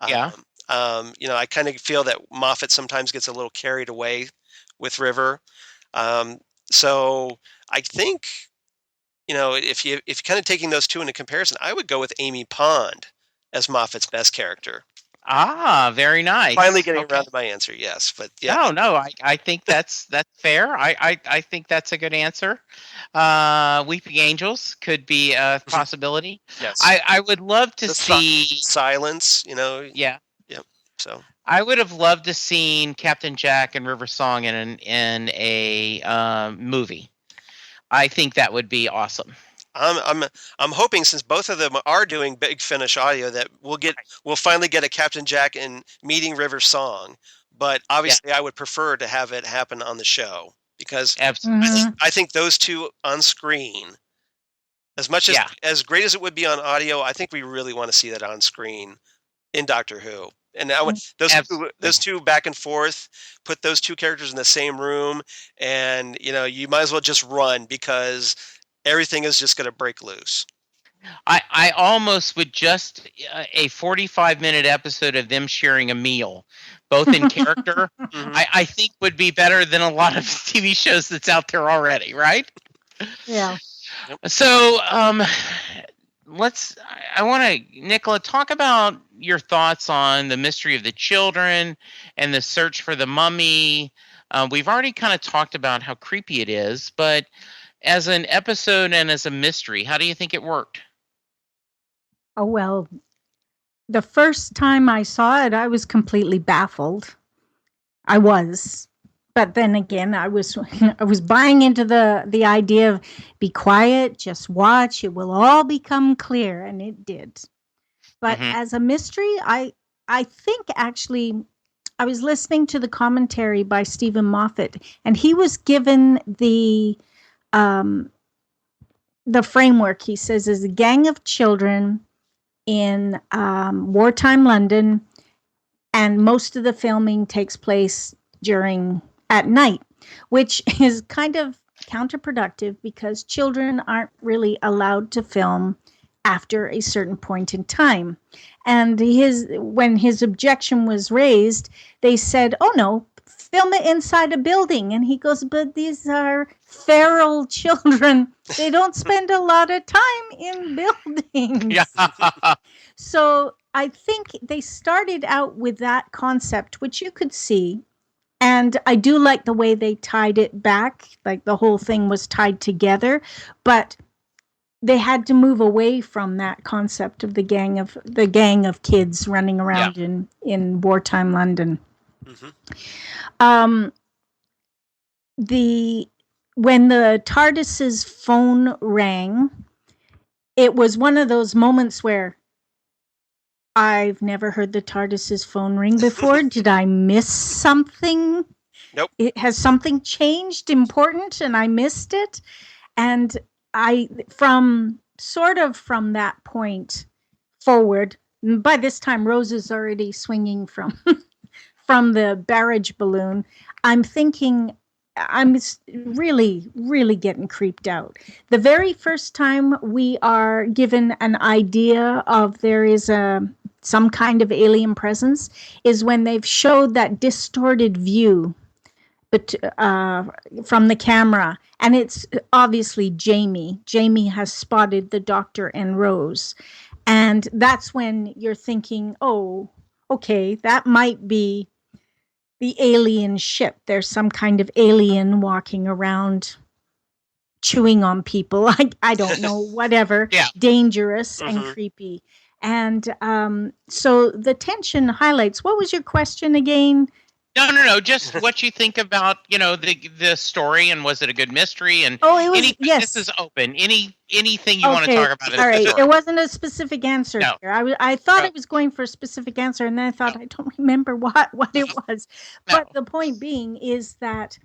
Yeah. I kind of feel that Moffat sometimes gets a little carried away with River. So I think, if you're kind of taking those two into comparison, I would go with Amy Pond as Moffat's best character. Very nice. Finally getting around to my answer, yes. But yeah. No, I think that's fair. I think that's a good answer. Weeping Angels could be a possibility. Yes. I would love to see Silence, Yeah. Yep. So I would have loved to seen Captain Jack and River Song in a movie. I think that would be awesome. I'm hoping, since both of them are doing Big Finish Audio, that we'll finally get a Captain Jack and Meeting River Song. But obviously, I would prefer to have it happen on the show, because I think those two on screen, as much as great as it would be on audio, I think we really want to see that on screen in Doctor Who. And I would, those two back and forth, put those two characters in the same room, and you might as well just run, because everything is just going to break loose. I almost would just a 45-minute episode of them sharing a meal, both in character, I think would be better than a lot of TV shows that's out there already, right? Yeah. So I want to, Nicola, talk about your thoughts on the Mystery of the Children and the search for the mummy. We've already kind of talked about how creepy it is, but as an episode and as a mystery, how do you think it worked? Oh, well, the first time I saw it, I was completely baffled. I was. But then again, I was buying into the idea of be quiet, just watch, it will all become clear, and it did. But as a mystery, I think actually I was listening to the commentary by Stephen Moffat, and he was given the framework. He says is a gang of children in wartime London, and most of the filming takes place at night, which is kind of counterproductive, because children aren't really allowed to film after a certain point in time. And when his objection was raised, they said, "Oh no, film it inside a building." And he goes, "But these are feral children. They don't spend a lot of time in buildings." Yeah. So I think they started out with that concept, which you could see. And I do like the way they tied it back, like the whole thing was tied together. But they had to move away from that concept of the gang of kids running around in wartime London. Mm-hmm. Um, when the TARDIS's phone rang, it was one of those moments where I've never heard the TARDIS's phone ring before. Did I miss something? Nope. Has something changed important and I missed it? And from that point forward, by this time Rose is already swinging from from the barrage balloon. I'm thinking I'm really, really getting creeped out. The very first time we are given an idea of there is some kind of alien presence is when they've showed that distorted view from the camera, and it's obviously Jamie. Jamie has spotted the Doctor and Rose, and that's when you're thinking, oh, okay, that might be the alien ship. There's some kind of alien walking around chewing on people. I don't know, whatever. Yeah. Dangerous Mm-hmm. and creepy. And so the tension highlights. What was your question again? No. Just what you think about, the story, and was it a good mystery? And it was. Yes. This is open. Anything you want to talk about? All right. It wasn't a specific answer. No. Here. I thought I was going for a specific answer, and then I thought I don't remember what it was. No. But the point being is that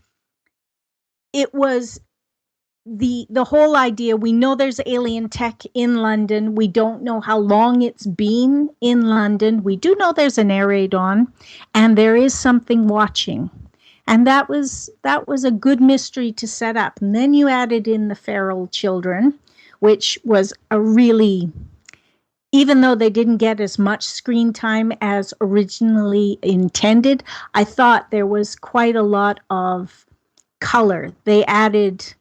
it was the whole idea. We know there's alien tech in London. We don't know how long it's been in London. We do know there's an air raid on, and there is something watching. And that was a good mystery to set up. And then you added in the feral children, which was a really, even though they didn't get as much screen time as originally intended, I thought there was quite a lot of color. They added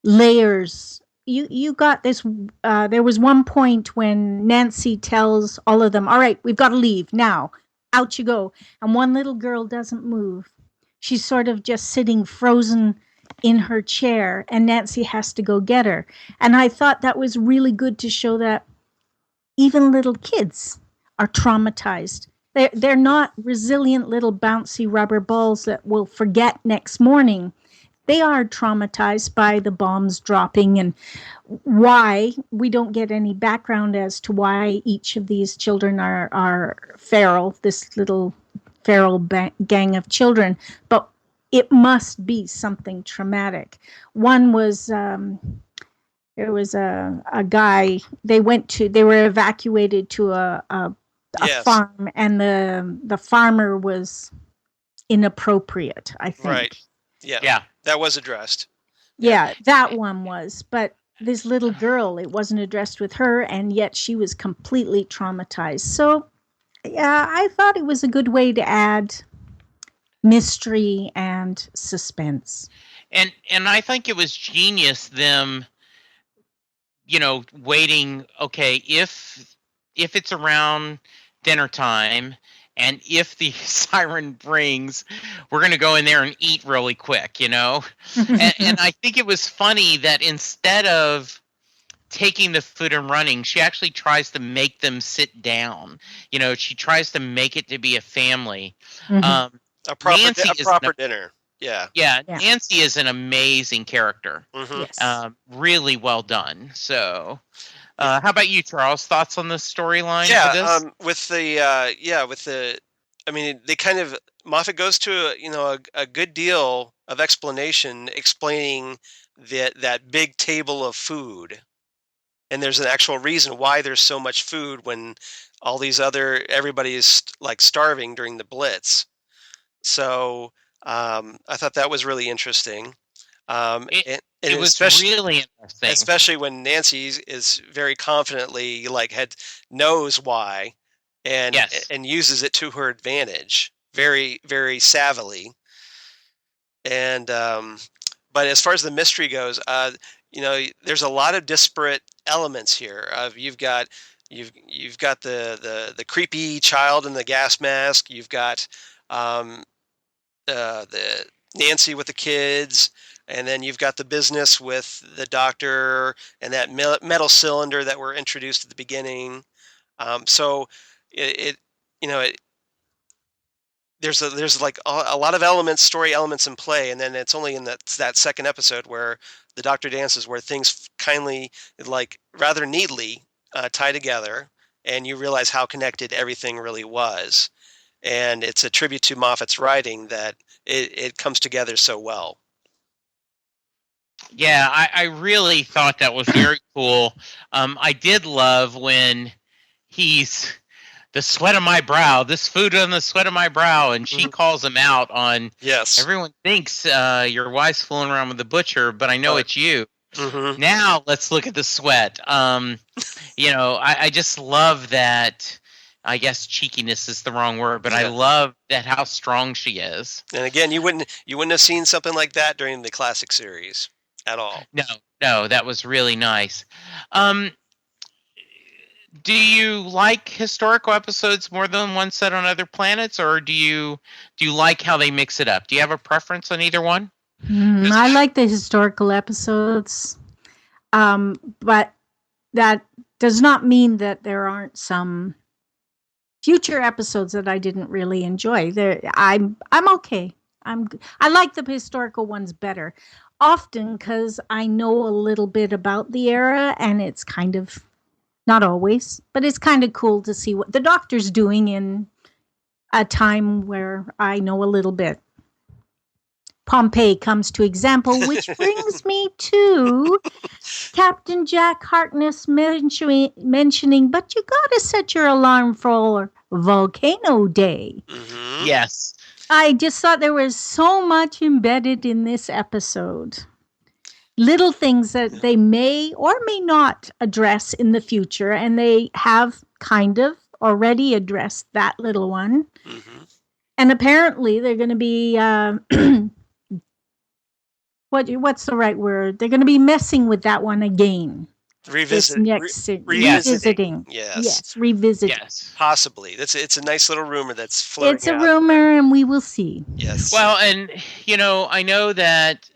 layers. You got this. There was one point when Nancy tells all of them, all right, we've got to leave now. Out you go. And one little girl doesn't move. She's sort of just sitting frozen in her chair, and Nancy has to go get her. And I thought that was really good to show that even little kids are traumatized. They're not resilient little bouncy rubber balls that will forget next morning. They are traumatized by the bombs dropping, and why we don't get any background as to why each of these children are feral, this little feral gang of children, but it must be something traumatic. One was there was a guy, they were evacuated to a Yes. farm, and the farmer was inappropriate, I think. Right. Yeah. That was addressed. Yeah, that one was. But this little girl, it wasn't addressed with her, and yet she was completely traumatized. So, yeah, I thought it was a good way to add mystery and suspense. And I think it was genius them, waiting, okay, if it's around dinner time, and if the siren rings, we're going to go in there and eat really quick, and I think it was funny that instead of taking the food and running, she actually tries to make them sit down. She tries to make it to be a family. Mm-hmm. A proper dinner. Yeah. Yeah. Nancy is an amazing character. Mm-hmm. Yes. Really well done. So, how about you, Charles? Thoughts on the storyline? Yeah. For this? I mean, they kind of, Moffat goes to a good deal of explanation explaining that big table of food, and there's an actual reason why there's so much food when everybody is like starving during the Blitz. So I thought that was really interesting. It was really interesting, especially when Nancy is very confidently knows why, and uses it to her advantage, very, very savvily. And but as far as the mystery goes, there's a lot of disparate elements here. You've got the creepy child in the gas mask. You've got the Nancy with the kids, and then you've got the business with the Doctor and that metal cylinder that were introduced at the beginning. So there there's like a lot of story elements in play, and then it's only in that second episode where the Doctor dances where things kindly, like rather neatly tie together, and you realize how connected everything really was. And it's a tribute to Moffat's writing that it comes together so well. Yeah, I really thought that was very cool. I did love when he's the sweat of my brow, this food on the sweat of my brow, and she calls him out on. Yes. Everyone thinks your wife's fooling around with the butcher, but I know it's you. Mm-hmm. Now let's look at the sweat. I just love that. I guess cheekiness is the wrong word, but I love that how strong she is. And again, you wouldn't have seen something like that during the classic series at all. No, that was really nice. Do you like historical episodes more than one set on other planets, or do you like how they mix it up? Do you have a preference on either one? I like the historical episodes, but that does not mean that there aren't some future episodes that I didn't really enjoy. I'm okay. I like the historical ones better, often because I know a little bit about the era, and it's kind of, not always, but it's kind of cool to see what the Doctor's doing in a time where I know a little bit. Pompeii comes to example, which brings me to Captain Jack Harkness mentioning, but you gotta set your alarm for Volcano Day. Mm-hmm. Yes. I just thought there was so much embedded in this episode. Little things that they may or may not address in the future, and they have kind of already addressed that little one. Mm-hmm. And apparently they're going to be... what's the right word? They're going to be messing with that one again. Revisiting. Yes, revisiting. Yes. Possibly. It's a nice little rumor that's floating It's a out. rumor, and we will see. Yes. Well, and I know that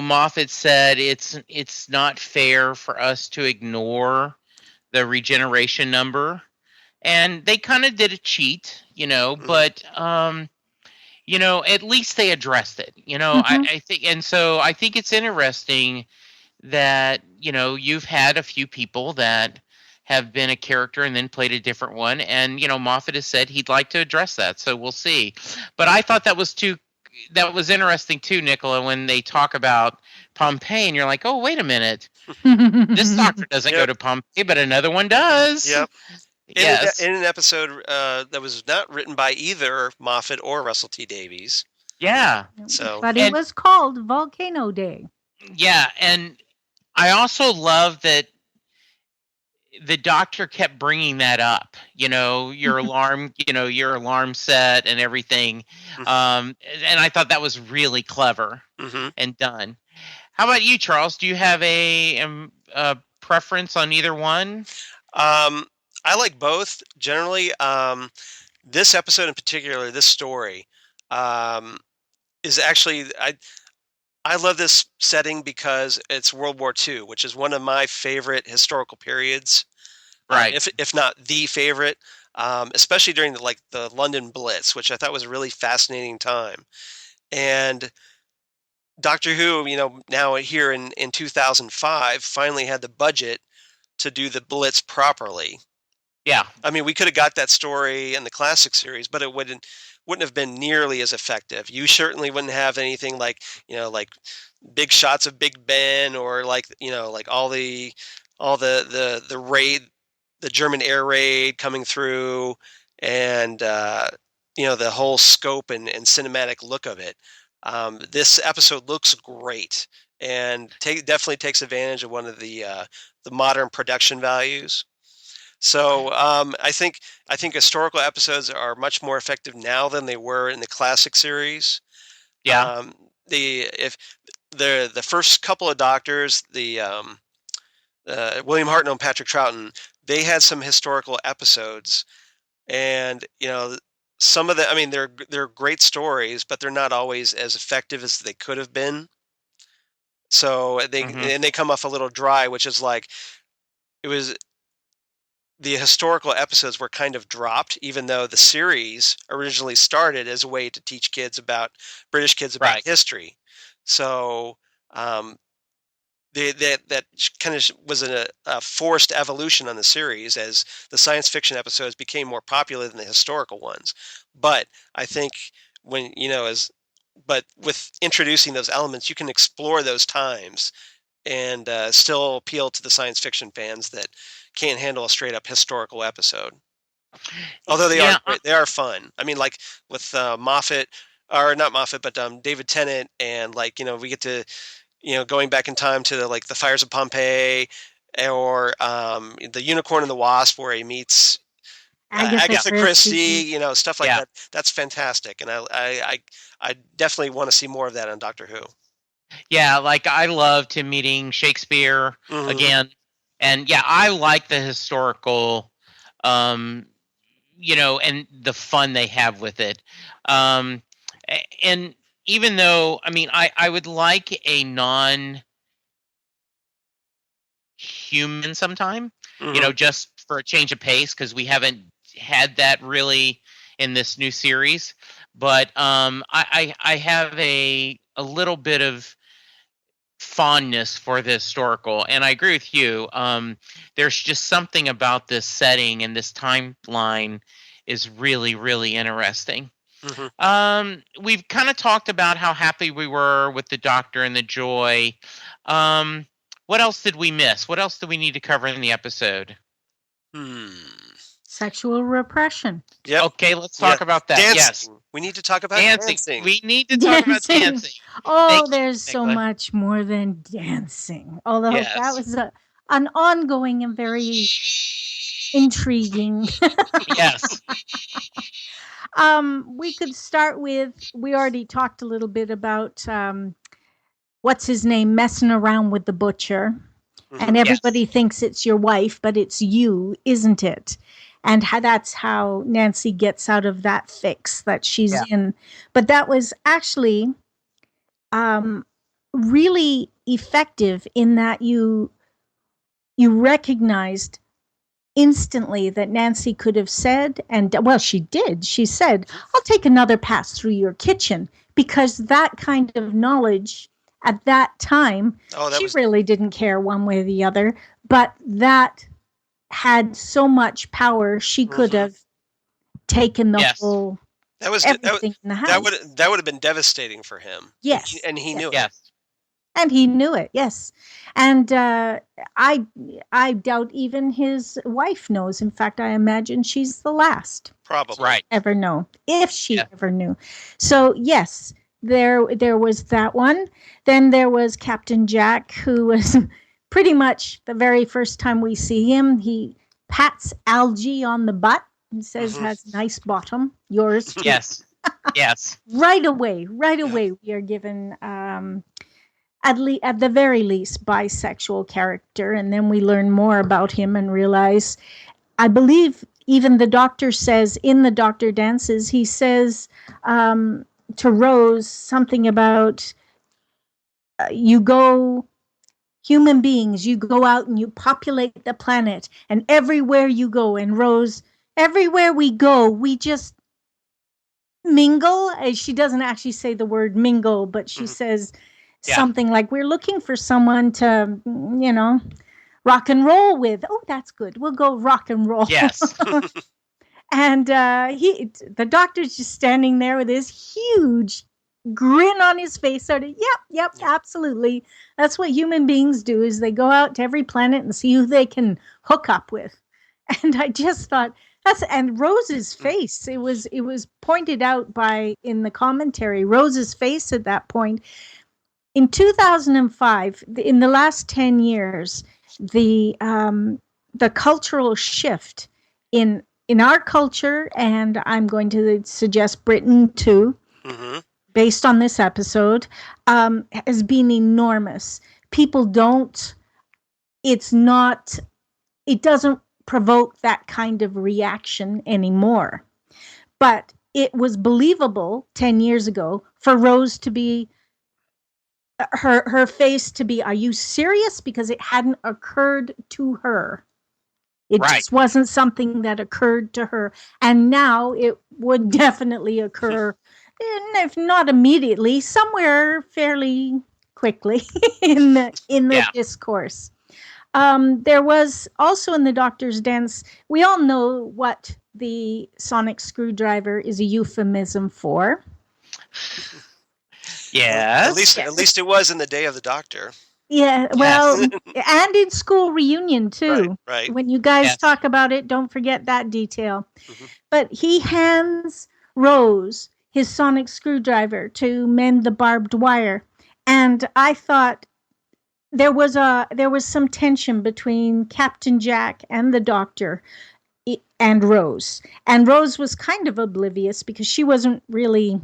Moffat said it's not fair for us to ignore the regeneration number, and they kind of did a cheat, but at least they addressed it. I think, and so I think it's interesting that you've had a few people that have been a character and then played a different one, and Moffat has said he'd like to address that, so we'll see. But I thought that was interesting too, Nicola, when they talk about Pompeii, and you're like, oh, wait a minute, this Doctor doesn't go to Pompeii, but another one does. Yep. Yes. In an episode that was not written by either Moffat or Russell T Davies. Yeah. But it was called Volcano Day. Yeah, and I also love that the Doctor kept bringing that up, your alarm, your alarm set and everything. And I thought that was really clever and done. How about you, Charles? Do you have a preference on either one? I like both generally. This episode in particular, this story, is actually, I love this setting because it's World War II, which is one of my favorite historical periods. Right. If not the favorite, especially during the London Blitz, which I thought was a really fascinating time. And Doctor Who, now here in 2005, finally had the budget to do the Blitz properly. Yeah. I mean, we could have got that story in the classic series, but it wouldn't have been nearly as effective. You certainly wouldn't have anything like big shots of Big Ben, or all the raid, the German air raid coming through, and the whole scope and cinematic look of it. This episode looks great, and definitely takes advantage of one of the modern production values. So I think historical episodes are much more effective now than they were in the classic series. Yeah. If the first couple of Doctors, the William Hartnell and Patrick Troughton, they had some historical episodes, and some of they're great stories, but they're not always as effective as they could have been. So they come off a little dry, which is like it was. the historical episodes were kind of dropped, even though the series originally started as a way to teach British kids about history. So that kind of was a forced evolution on the series as the science fiction episodes became more popular than the historical ones. But I think but with introducing those elements, you can explore those times and still appeal to the science fiction fans that can't handle a straight up historical episode. Although they are fun. I mean, like with Moffat, or not Moffat, but David Tennant, and we get to going back in time to the fires of Pompeii, or the Unicorn and the Wasp, where he meets Agatha Christie, stuff like that. That's fantastic, and I definitely want to see more of that on Doctor Who. Yeah, I loved him meeting Shakespeare again, and I like the historical, and the fun they have with it, and even though I would like a non-human sometime, just for a change of pace, because we haven't had that really in this new series. But I have a little bit of fondness for the historical, and I agree with you. There's just something about this setting and this timeline is really, really interesting. We've kind of talked about how happy we were with the Doctor and the Joy. What else did we miss? What else do we need to cover in the episode? Sexual repression. Yep. Okay, let's talk about that. Dancing. Yes. We need to talk about dancing. We need to talk about dancing. Oh, there's so much more than dancing. Although that was an ongoing and very intriguing. Yes. We could start with, we already talked a little bit about what's his name messing around with the butcher. And everybody thinks it's your wife, but it's you, isn't it? And that's how Nancy gets out of that fix that she's in. But that was actually really effective in that you recognized instantly that Nancy could have said, and well, she did. She said, "I'll take another pass through your kitchen," because that kind of knowledge at that time, she really didn't care one way or the other. But that had so much power, she could have taken the whole everything in the house. That would have been devastating for him. Yes, and he knew it. Yes. And he knew it, yes. And I doubt even his wife knows. In fact, I imagine she's the last probably ever know, if she ever knew. So yes, there was that one. Then there was Captain Jack, who was pretty much the very first time we see him. He pats Algie on the butt and says, "Has nice bottom, yours too." Yes, yes. Right away, we are given. At the very least, bisexual character, and then we learn more about him and realize, I believe even the Doctor says in the Doctor Dances, he says to Rose something about human beings, you go out and you populate the planet, and everywhere you go, and Rose, everywhere we go, we just mingle. She doesn't actually say the word mingle, but she says something like, "We're looking for someone to, rock and roll with." Oh, that's good. We'll go rock and roll. Yes. And the Doctor's just standing there with this huge grin on his face, sort of, yep, absolutely. That's what human beings do, is they go out to every planet and see who they can hook up with. And I just thought, and Rose's face, it was pointed out in the commentary, Rose's face at that point. In 2005, in the last 10 years, the cultural shift in our culture, and I'm going to suggest Britain too, based on this episode, has been enormous. People it doesn't provoke that kind of reaction anymore. But it was believable 10 years ago for Rose to be, her face to be, "Are you serious?" Because it hadn't occurred to her It Right. just wasn't something that occurred to her. And now it would definitely occur, if not immediately, somewhere fairly quickly in the Yeah. discourse. There was also in the Doctor's dance, we all know what the sonic screwdriver is a euphemism for. Yes. At least it was in the day of the Doctor. Yeah, well, and in school reunion too. Right. When you guys Yes. talk about it, don't forget that detail. Mhm. But he hands Rose his sonic screwdriver to mend the barbed wire, and I thought there was some tension between Captain Jack and the Doctor and Rose. And Rose was kind of oblivious because she wasn't really,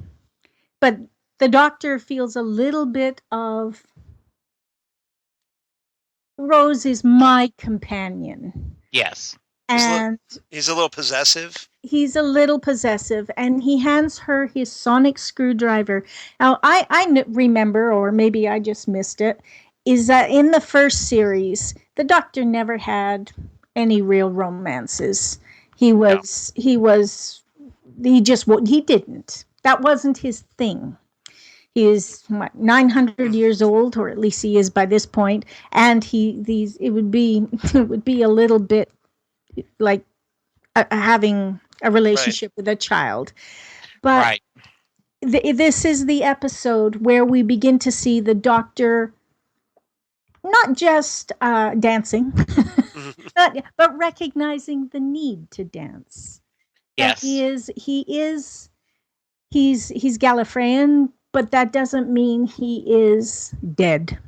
but the Doctor feels a little bit of, Rose is my companion. Yes. And He's a little possessive. he's a little possessive, and he hands her his sonic screwdriver. Now, I remember, or maybe I just missed it, is that in the first series, the Doctor never had any real romances. He didn't. That wasn't his thing. He is 900 years old, or at least he is by this point, and it would be a little bit like having a relationship with a child. But Right. This is the episode where we begin to see the Doctor not just dancing, but recognizing the need to dance. Yes. That he's Gallifreyan, but that doesn't mean he is dead.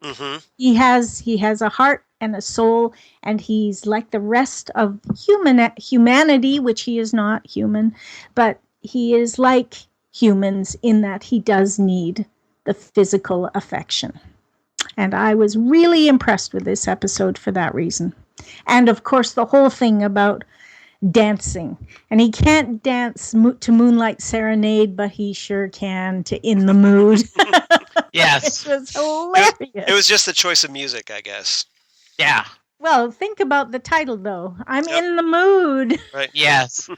Mm-hmm. He has a heart and a soul, and he's like the rest of humanity, which he is not human, but he is like humans in that he does need the physical affection. And I was really impressed with this episode for that reason. And of course, the whole thing about dancing. And he can't dance to Moonlight Serenade, but he sure can to In the Mood. Yes. It was hilarious. It was just the choice of music, I guess. Yeah. Well, think about the title, though. I'm Yep. in the mood. Right. Yes.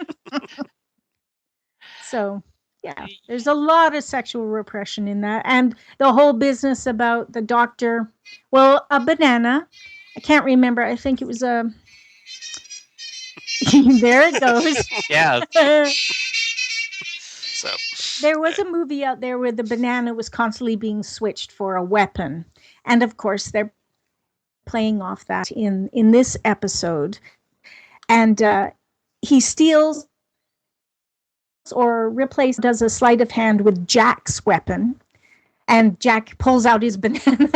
So, yeah, there's a lot of sexual repression in that. And the whole business about the Doctor, well, a banana. I can't remember. I think it was a... There it goes. Yeah. So There was a movie out there where the banana was constantly being switched for a weapon. And of course, they're playing off that in this episode. And he steals or does a sleight of hand with Jack's weapon. And Jack pulls out his banana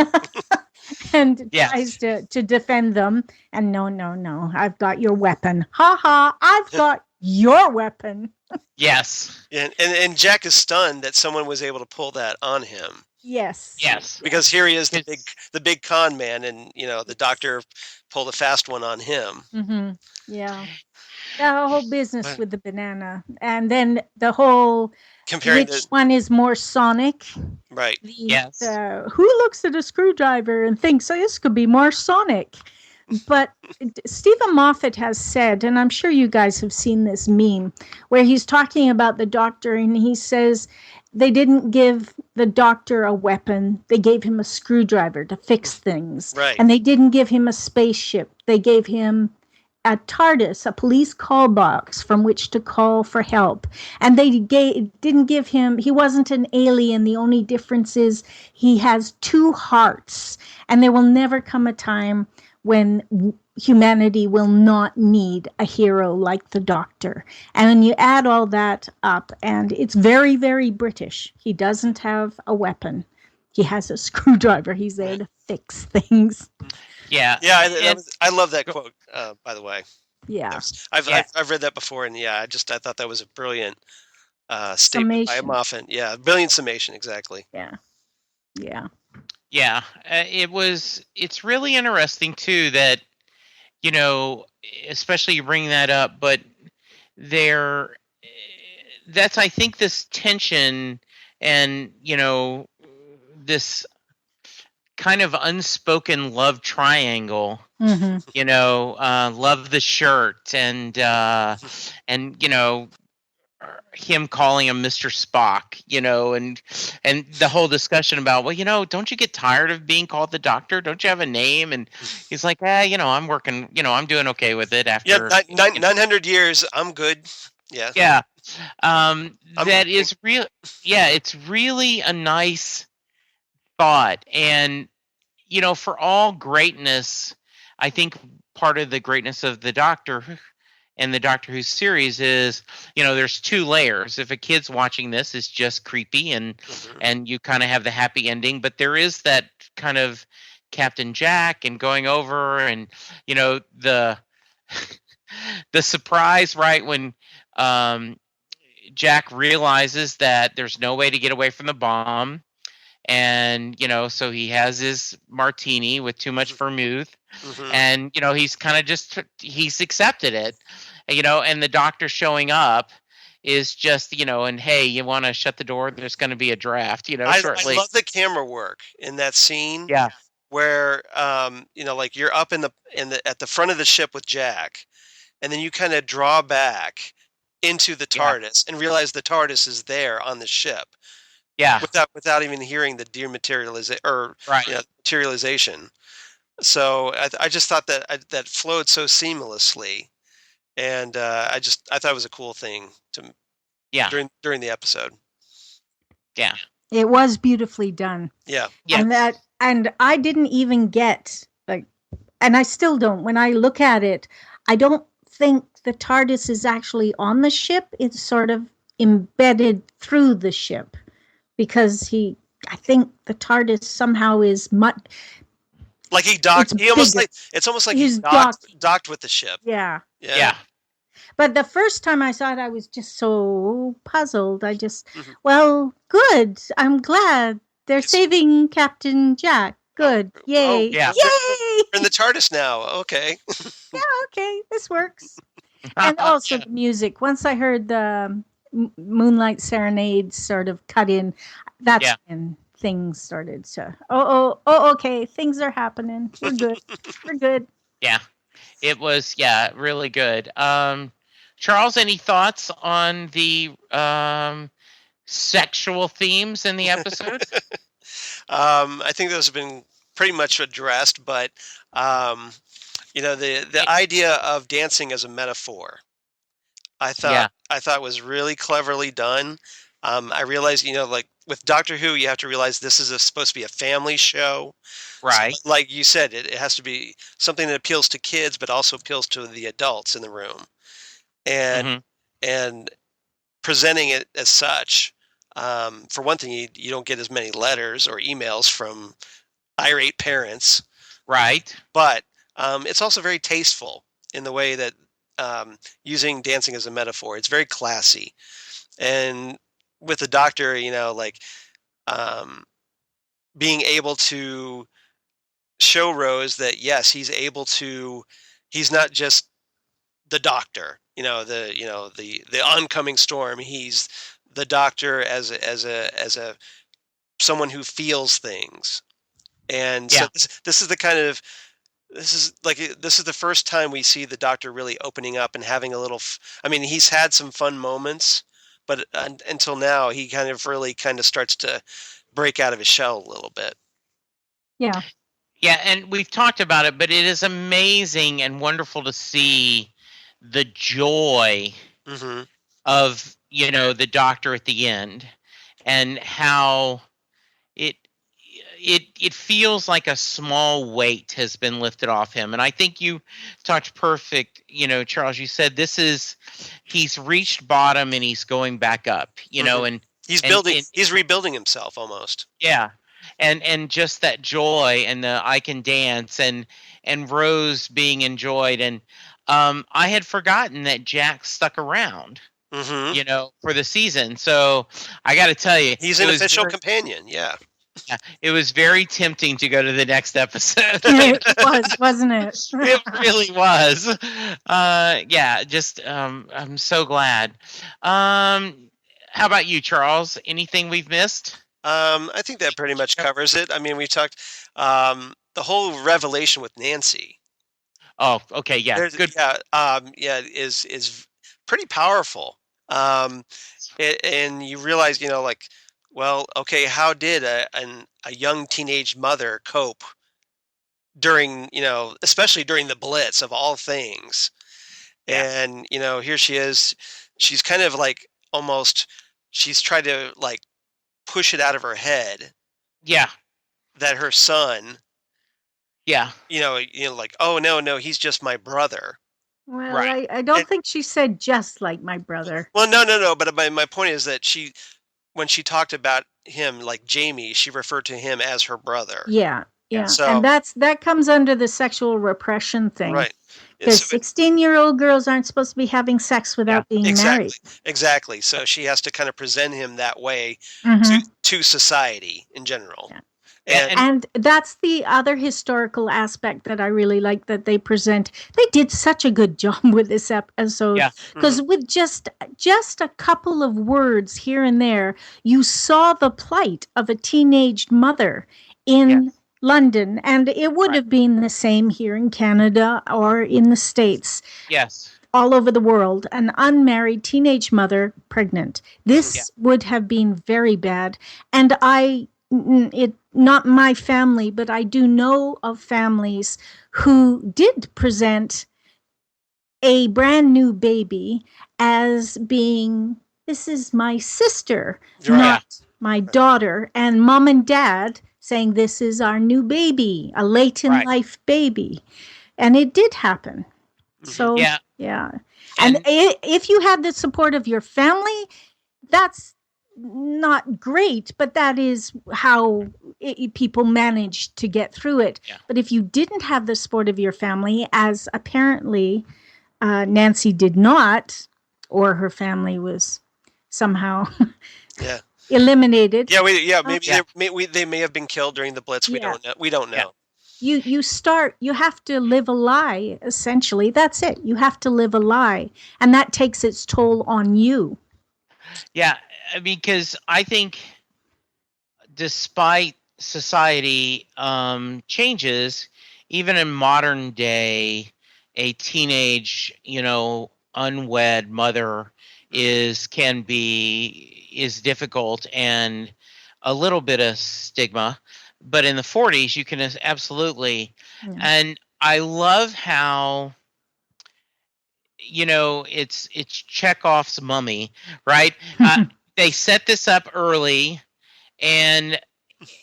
and tries to defend them. And no, I've got your weapon. Ha ha, I've got your weapon. Yes. and Jack is stunned that someone was able to pull that on him. Yes. Yes. Because here he is, the big con man, and the Doctor pulled a fast one on him. Mm-hmm. Yeah. The whole business with the banana, and then the whole Comparing which one is more sonic? Right. Yes. Who looks at a screwdriver and thinks, oh, this could be more sonic? But Stephen Moffat has said, and I'm sure you guys have seen this meme, where he's talking about the Doctor, and he says they didn't give the Doctor a weapon. They gave him a screwdriver to fix things. Right. And they didn't give him a spaceship. They gave him a TARDIS, a police call box from which to call for help. And they didn't give him, he wasn't an alien. The only difference is he has two hearts. And there will never come a time when humanity will not need a hero like the Doctor. And when you add all that up, and it's very, very British. He doesn't have a weapon. He has a screwdriver. He's there to fix things. Yeah. Yeah, I love that quote, by the way. Yeah. I've read that before, and I thought that was a brilliant statement by Moffat. Yeah, brilliant summation, exactly. Yeah. Yeah. It's really interesting too that, especially you bring that up, but that's, I think, this tension and, this kind of unspoken love triangle Mhm. Love the shirt, and him calling him Mr. Spock, and the whole discussion about, well, don't you get tired of being called the Doctor? Don't you have a name? And he's like, I'm working, I'm doing okay with it Yeah, after 900 years. I'm good. Yeah. Yeah. I'm- That is real. Yeah, it's really a nice thought. And, for all greatness, I think part of the greatness of the Doctor and the Doctor Who series is, there's two layers. If a kid's watching this, it's just creepy and you kind of have the happy ending, but there is that kind of Captain Jack and going over and, the the surprise, right, when Jack realizes that there's no way to get away from the bomb. And, so he has his martini with too much vermouth. Mhm. And, he's kind of he's accepted it, and the Doctor showing up is just, and hey, you want to shut the door? There's going to be a draft, shortly. I love the camera work in that scene. Yeah. Where, like you're up at the front of the ship with Jack, and then you kind of draw back into the TARDIS and realize the TARDIS is there on the ship. Yeah. Without even hearing the materialization. Right. Materialization. So I just thought that flowed so seamlessly, and I thought it was a cool thing during the episode. Yeah. It was beautifully done. Yeah. And I didn't even get and I still don't. When I look at it, I don't think the TARDIS is actually on the ship. It's sort of embedded through the ship because I think the TARDIS somehow is like he docked. It's almost like he's docked with the ship. Yeah. Yeah. But the first time I saw it, I was just so puzzled. Well, good. I'm glad they're saving Captain Jack. Good. Yay. Oh, yeah. Yay. We're in the TARDIS now. Okay. Yeah, okay. This works. And also the music. Once I heard the Moonlight Serenade sort of cut in, that's when things started to, okay, things are happening. We're good. We're good. Yeah. It was, really good. Charles, any thoughts on the sexual themes in the episode? I think those have been pretty much addressed, but the idea of dancing as a metaphor, I thought was really cleverly done. I realized, like with Doctor Who, you have to realize this is supposed to be a family show, right? So, like you said, it has to be something that appeals to kids, but also appeals to the adults in the room, and presenting it as such. For one thing, you don't get as many letters or emails from irate parents, right? But it's also very tasteful in the way that using dancing as a metaphor. It's very classy, and with the Doctor, being able to show Rose that yes, he's not just the Doctor, the oncoming storm. He's the Doctor as a someone who feels things, and so this is the first time we see the Doctor really opening up and having a little. He's had some fun moments, but until now, he really starts to break out of his shell a little bit. Yeah. Yeah, and we've talked about it, but it is amazing and wonderful to see the joy of, the Doctor at the end, and how it feels like a small weight has been lifted off him. And I think you touched perfect, Charles, you said he's reached bottom and he's going back up, and he's rebuilding himself almost. Yeah. And just that joy and the I can dance and Rose being enjoyed. And I had forgotten that Jack stuck around, for the season. So I got to tell you, he's an official companion. Yeah. Yeah, it was very tempting to go to the next episode. It was, wasn't it? It really was. I'm so glad. How about you, Charles? Anything we've missed? I think that pretty much covers it. We talked the whole revelation with Nancy. Oh, okay, yeah, There's good. is pretty powerful. And you realize, like, well, okay, how did a young teenage mother cope during, especially during the Blitz of all things? Yeah. And here she is. She's kind of like almost. She's tried to like push it out of her head Yeah, that her son, yeah, like, oh no, he's just my brother. Well, right. I don't And, think she said just like my brother. well, no. But my point is that when she talked about him, like Jamie, she referred to him as her brother. Yeah, Yeah. yeah. So And that comes under the sexual repression thing. right. Because So 16-year-old girls aren't supposed to be having sex without being married. Exactly. So she has to kind of present him that way Mhm. to society in general. Yeah. And And that's the other historical aspect that I really like that they present. They did such a good job with this episode Yeah. because with just a couple of words here and there, you saw the plight of a teenage mother in London, and it would Right. have been the same here in Canada or in the States. yes, All over the world, an unmarried teenage mother pregnant. This would have been very bad. And not my family, but I do know of families who did present a brand new baby as being, this is my sister, Right. not my daughter. And mom and dad saying, this is our new baby, a late in Right. life baby. And it did happen. So, Yeah. yeah. And if you had the support of your family, that's not great, but that is how people manage to get through it. Yeah. But if you didn't have the support of your family, as apparently Nancy did not, or her family was somehow Yeah. eliminated. Yeah. Yeah. They may have been killed during the Blitz. We Yeah. don't know. We don't know. Yeah. You have to live a lie, essentially. That's it. You have to live a lie. And that takes its toll on you. Yeah, because I think despite society changes, even in modern day, a teenage, unwed mother is difficult and a little bit of stigma. But in the 40s, you can absolutely, and I love how, it's Chekhov's mummy, right? They set this up early, and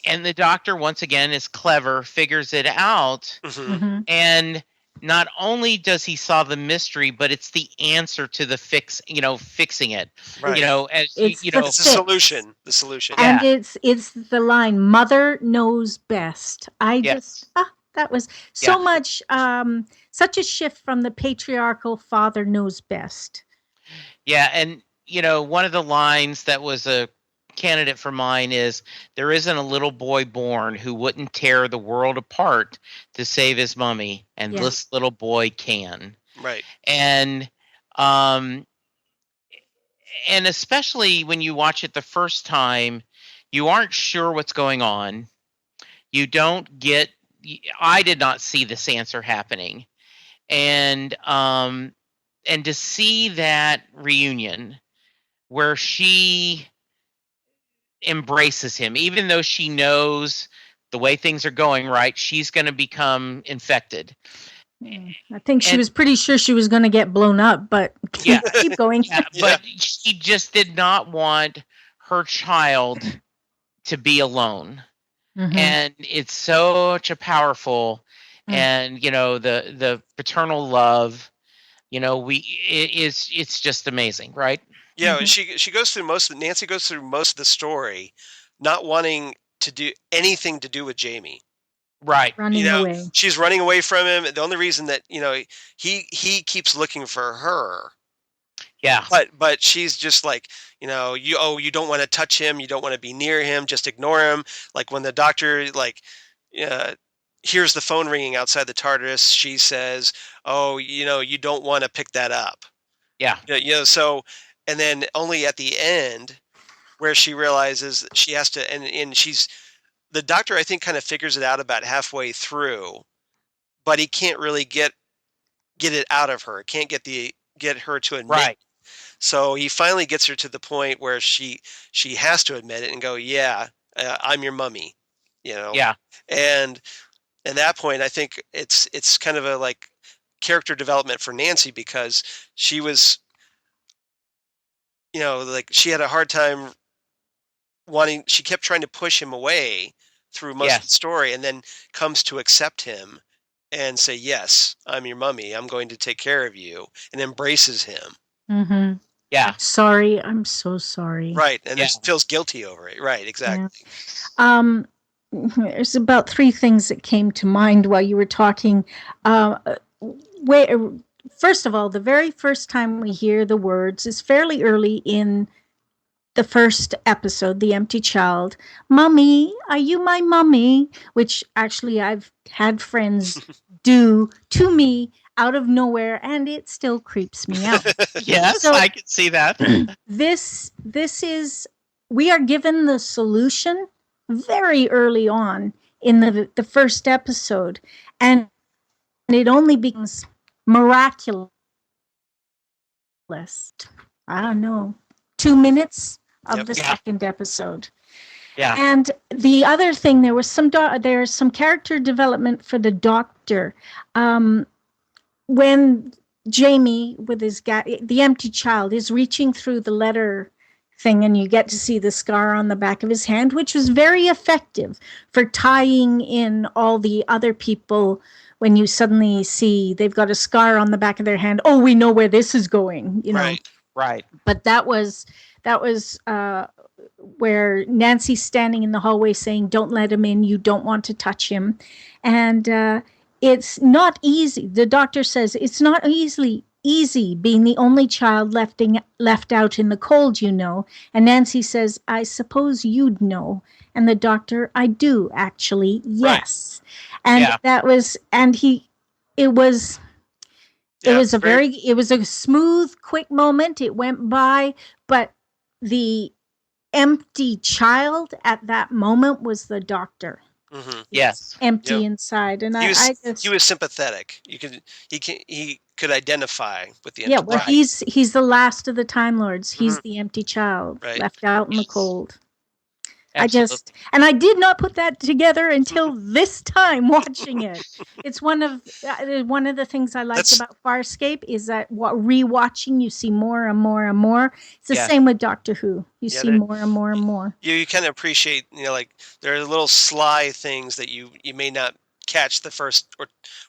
the doctor once again is clever, figures it out, Mhm. and not only does he solve the mystery, but it's the answer to the fixing it. Right. As It's you the know, It's the fix. solution. The solution. Yeah. And it's the line, mother knows best. Yes. That was so Yeah. much, such a shift from the patriarchal father knows best. Yeah, and one of the lines that was a candidate for mine is, there isn't a little boy born who wouldn't tear the world apart to save his mummy, and Yeah. this little boy can. Right. And especially when you watch it the first time, you aren't sure what's going on. You don't get, I did not see this answer happening. And to see that reunion where she embraces him, even though she knows the way things are going, right, she's going to become infected. I think she was pretty sure she was going to get blown up, but Yeah. keep going. Yeah, but she just did not want her child to be alone. Mhm. And it's such a powerful, and the paternal love, it's just amazing, right? Yeah. She goes through Nancy goes through most of the story, not wanting to do anything to do with Jamie. Right. Running away. She's running away from him. The only reason that he keeps looking for her. Yeah. But she's just like, you don't want to touch him, you don't want to be near him, just ignore him. Like when the doctor hears the phone ringing outside the TARDIS, she says, "Oh, you don't want to pick that up." Yeah. So, and then only at the end where she realizes that she has to, and the doctor, I think, kind of figures it out about halfway through, but he can't really get get it out of her. Can't get her to admit. Right. So he finally gets her to the point where she has to admit it and go, yeah, I'm your mummy, Yeah. And at that point, I think it's kind of a like character development for Nancy, because she was, like she had a hard time she kept trying to push him away through most of the story, and then comes to accept him and say, yes, I'm your mummy. I'm going to take care of you, and embraces him. Mm-hmm. Yeah. Sorry, I'm so sorry. Right, and feels guilty over it. Right, exactly. Yeah. There's about 3 things that came to mind while you were talking. First of all, the very first time we hear the words is fairly early in the first episode, The Empty Child. Mummy, are you my mummy? Which actually I've had friends do to me out of nowhere, and it still creeps me out. Yes, so, I can see that. This is, we are given the solution very early on in the first episode, and it only becomes miraculous. I don't know, 2 minutes of the second episode. Yeah. And the other thing, there's some character development for the doctor. When Jamie, with the empty child, is reaching through the letter thing, and you get to see the scar on the back of his hand, which was very effective for tying in all the other people. When you suddenly see they've got a scar on the back of their hand, oh, we know where this is going, Right. But that was where Nancy's standing in the hallway saying, "Don't let him in. You don't want to touch him," and it's not easy. The doctor says it's not easy being the only child left out in the cold, And Nancy says, "I suppose you'd know." And the doctor, "I do, actually, yes." Right. And it was a smooth, quick moment. It went by, but the empty child at that moment was the doctor. Mm-hmm. Yes, empty inside, and he was sympathetic. He could identify with the empty. Yeah, well, he's the last of the Time Lords. He's the empty child left out in the cold. Absolutely. I did not put that together until this time watching it. It's one of the things I liked about Farscape is that rewatching, you see more and more and more. It's the same with Doctor Who. You see more and more and more. You kind of appreciate, like there are little sly things that you may not catch the first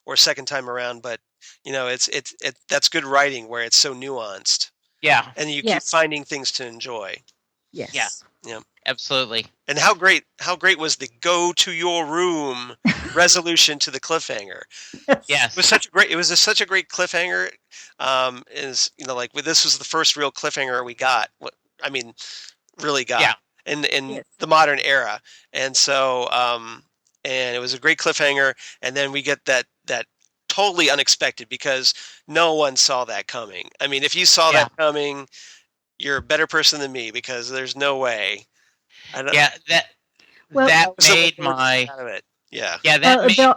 or second time around, but that's good writing where it's so nuanced. Yeah. And you keep finding things to enjoy. Yes. Yeah. Yeah. Absolutely. And how great was the go to your room resolution to the cliffhanger? Yes. It was such a great cliffhanger. This was the first real cliffhanger we got. Really got in the modern era. And so and it was a great cliffhanger, and then we get that totally unexpected, because no one saw that coming. I mean, if you saw that coming, you're a better person than me, because there's no way. That made my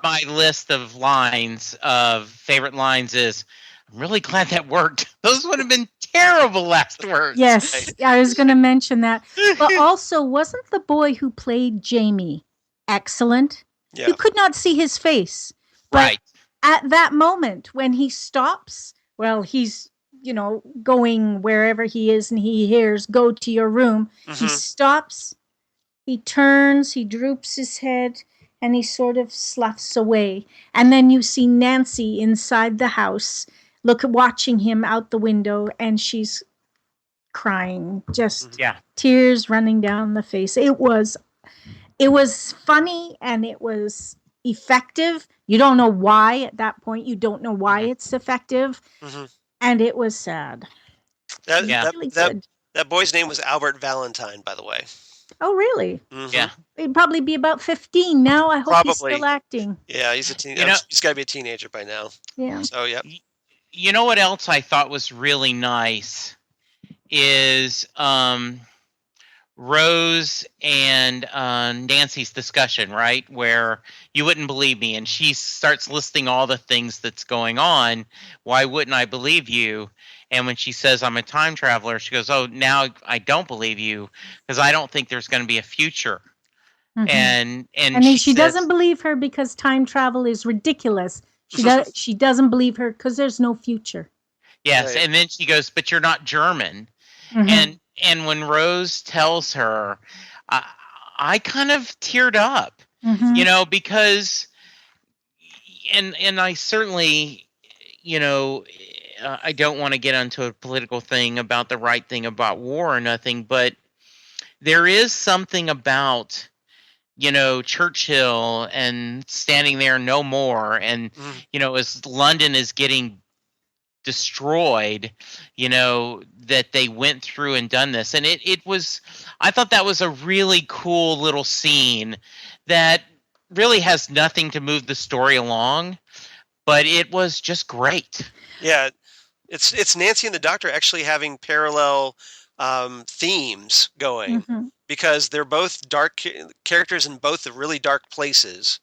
my list of lines of favorite lines. Is I'm really glad that worked. Those would have been terrible last words. Yes, right? I was going to mention that. But also, wasn't the boy who played Jamie excellent? Yeah. You could not see his face. But at that moment when he stops, he's going wherever he is, and he hears, "Go to your room." Mm-hmm. He stops, he turns, he droops his head, and he sort of sloughs away. And then you see Nancy inside the house, watching him out the window, and she's crying, just tears running down the face. It was funny, and it was effective. You don't know why at that point. You don't know why it's effective. Mm-hmm. And it was sad. That boy's name was Albert Valentine, by the way. Oh, really? Mm-hmm. Yeah. He'd probably be about 15 now. I hope he's still acting. Yeah, he's a teenager. He's got to be a teenager by now. Yeah. So, yeah. You know what else I thought was really nice is Rose and Nancy's discussion, right? Where you wouldn't believe me. And she starts listing all the things that's going on. Why wouldn't I believe you? And when she says I'm a time traveler, she goes, oh, now I don't believe you because I don't think there's going to be a future. Mm-hmm. And she doesn't believe her because time travel is ridiculous. She doesn't believe her because there's no future. Yes, Right. and then she goes, but you're not German. Mm-hmm. And when Rose tells her, I kind of teared up, Mm-hmm. because, and I certainly, I don't want to get into a political thing about the right thing about war or nothing, but there is something about, Churchill and standing there no more, and, as London is getting destroyed, that they went through and done this. And it was, I thought that was a really cool little scene that really has nothing to move the story along, but it was just great. Yeah, it's Nancy and the Doctor actually having parallel themes going, because they're both dark characters in both the really dark places,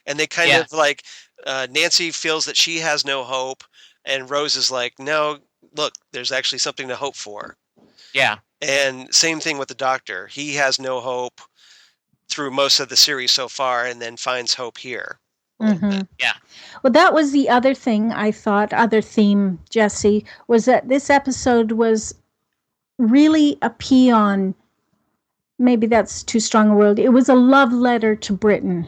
and they kind of like Nancy feels that she has no hope, and Rose is like, no, look, there's actually something to hope for. Yeah. And same thing with the Doctor. He has no hope through most of the series so far, and then finds hope here. Yeah. Well, that was the other thing I thought, other theme, Jesse, was that this episode was really a paean. Maybe that's too strong a word. It was a love letter to Britain.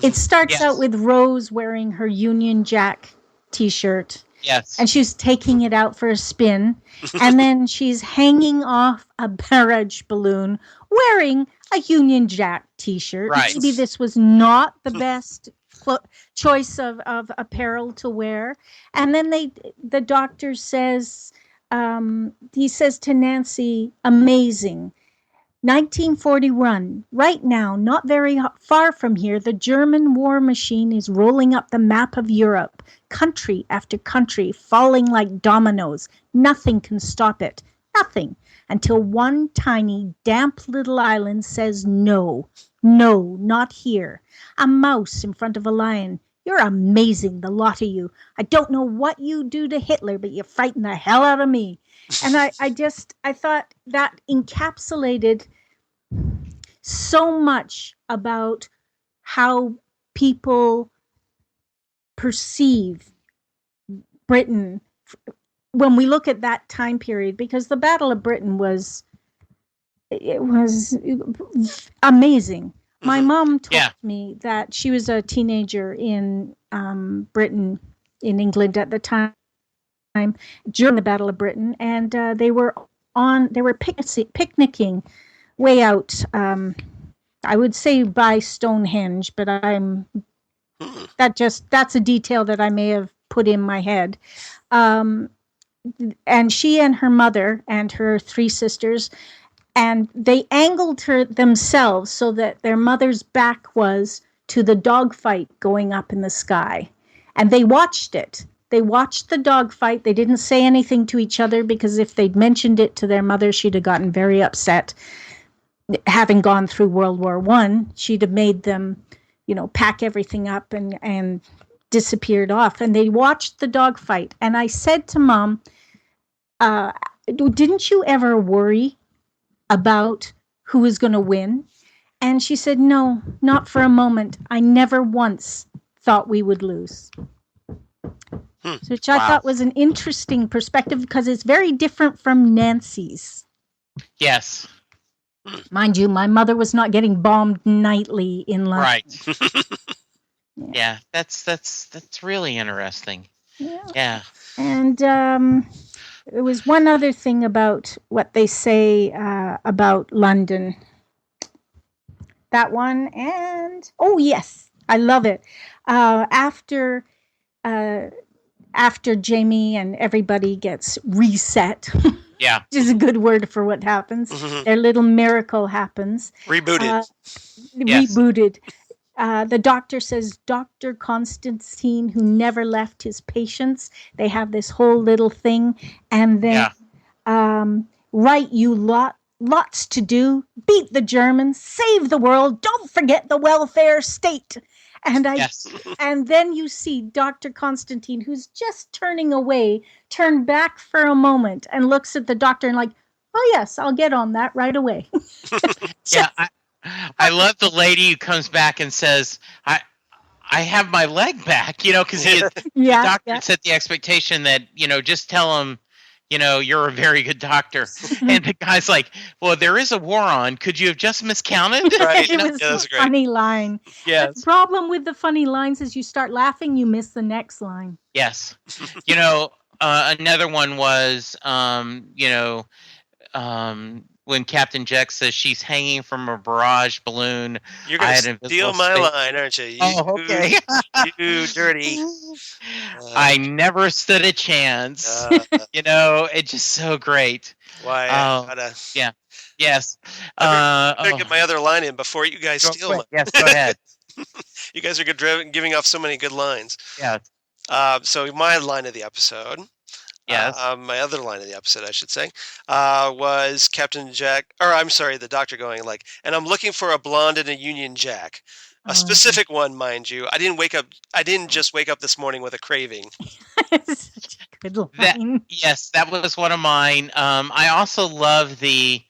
It starts out with Rose wearing her Union Jack t-shirt. Yes. And she's taking it out for a spin. And then she's hanging off a barrage balloon wearing a Union Jack t-shirt. Right. Maybe this was not the best choice of apparel to wear. And then the Doctor says, he says to Nancy, amazing. 1941, right now, not very far from here, the German war machine is rolling up the map of Europe, country after country, falling like dominoes. Nothing can stop it. Nothing. Until one tiny, damp little island says no. No, not here. A mouse in front of a lion. You're amazing, the lot of you. I don't know what you do to Hitler, but you frighten the hell out of me. And I thought that encapsulated so much about how people perceive Britain when we look at that time period, because the Battle of Britain was amazing. My mom told me that she was a teenager in Britain, in England at the time, during the Battle of Britain, and they were picnicking way out. I would say by Stonehenge, but that's a detail that I may have put in my head. And she and her mother and her three sisters, and they angled her themselves so that their mother's back was to the dogfight going up in the sky, and they watched it. They watched the dogfight. They didn't say anything to each other, because if they'd mentioned it to their mother, she'd have gotten very upset. Having gone through World War I, she'd have made them, pack everything up and disappeared off. And they watched the dogfight. And I said to Mom, didn't you ever worry about who was going to win? And she said, no, not for a moment. I never once thought we would lose. Which I thought was an interesting perspective, because it's very different from Nancy's. Yes. Mind you, my mother was not getting bombed nightly in London. Right. Yeah, that's really interesting. Yeah. And there was one other thing about what they say about London. That one, and oh yes, I love it. After Jamie and everybody gets reset, which is a good word for what happens. Their little miracle happens. Rebooted. Rebooted. The Doctor says, Dr. Constantine, who never left his patients. They have this whole little thing. And then, right, you lot lots to do. Beat the Germans, save the world, don't forget the welfare state. And and then you see Dr. Constantine, who's just turning away, turn back for a moment and looks at the doctor and like, oh yes, I'll get on that right away. Yeah, I love the lady who comes back and says, I have my leg back, because the doctor set the expectation that, just tell him, you're a very good doctor. And the guy's like, well, there is a war on. Could you have just miscounted? Right. It was that's a great. funny line. Yes. The problem with the funny lines is you start laughing, you miss the next line. Yes. Another one was, when Captain Jack says she's hanging from a barrage balloon. You're going to steal my line, aren't you? Okay. You dirty. I never stood a chance. It's just so great. Why? Yeah. Yes. I'm going to get my other line in before you guys steal mine. Yes, go ahead. You guys are giving off so many good lines. Yeah. So my line of the episode. Yes. My other line of the episode, I should say, was Captain Jack, or I'm sorry, the doctor going like, and I'm looking for a blonde and a Union Jack. A specific one, mind you. I didn't just wake up this morning with a craving. Such a good line. That was one of mine. I also love the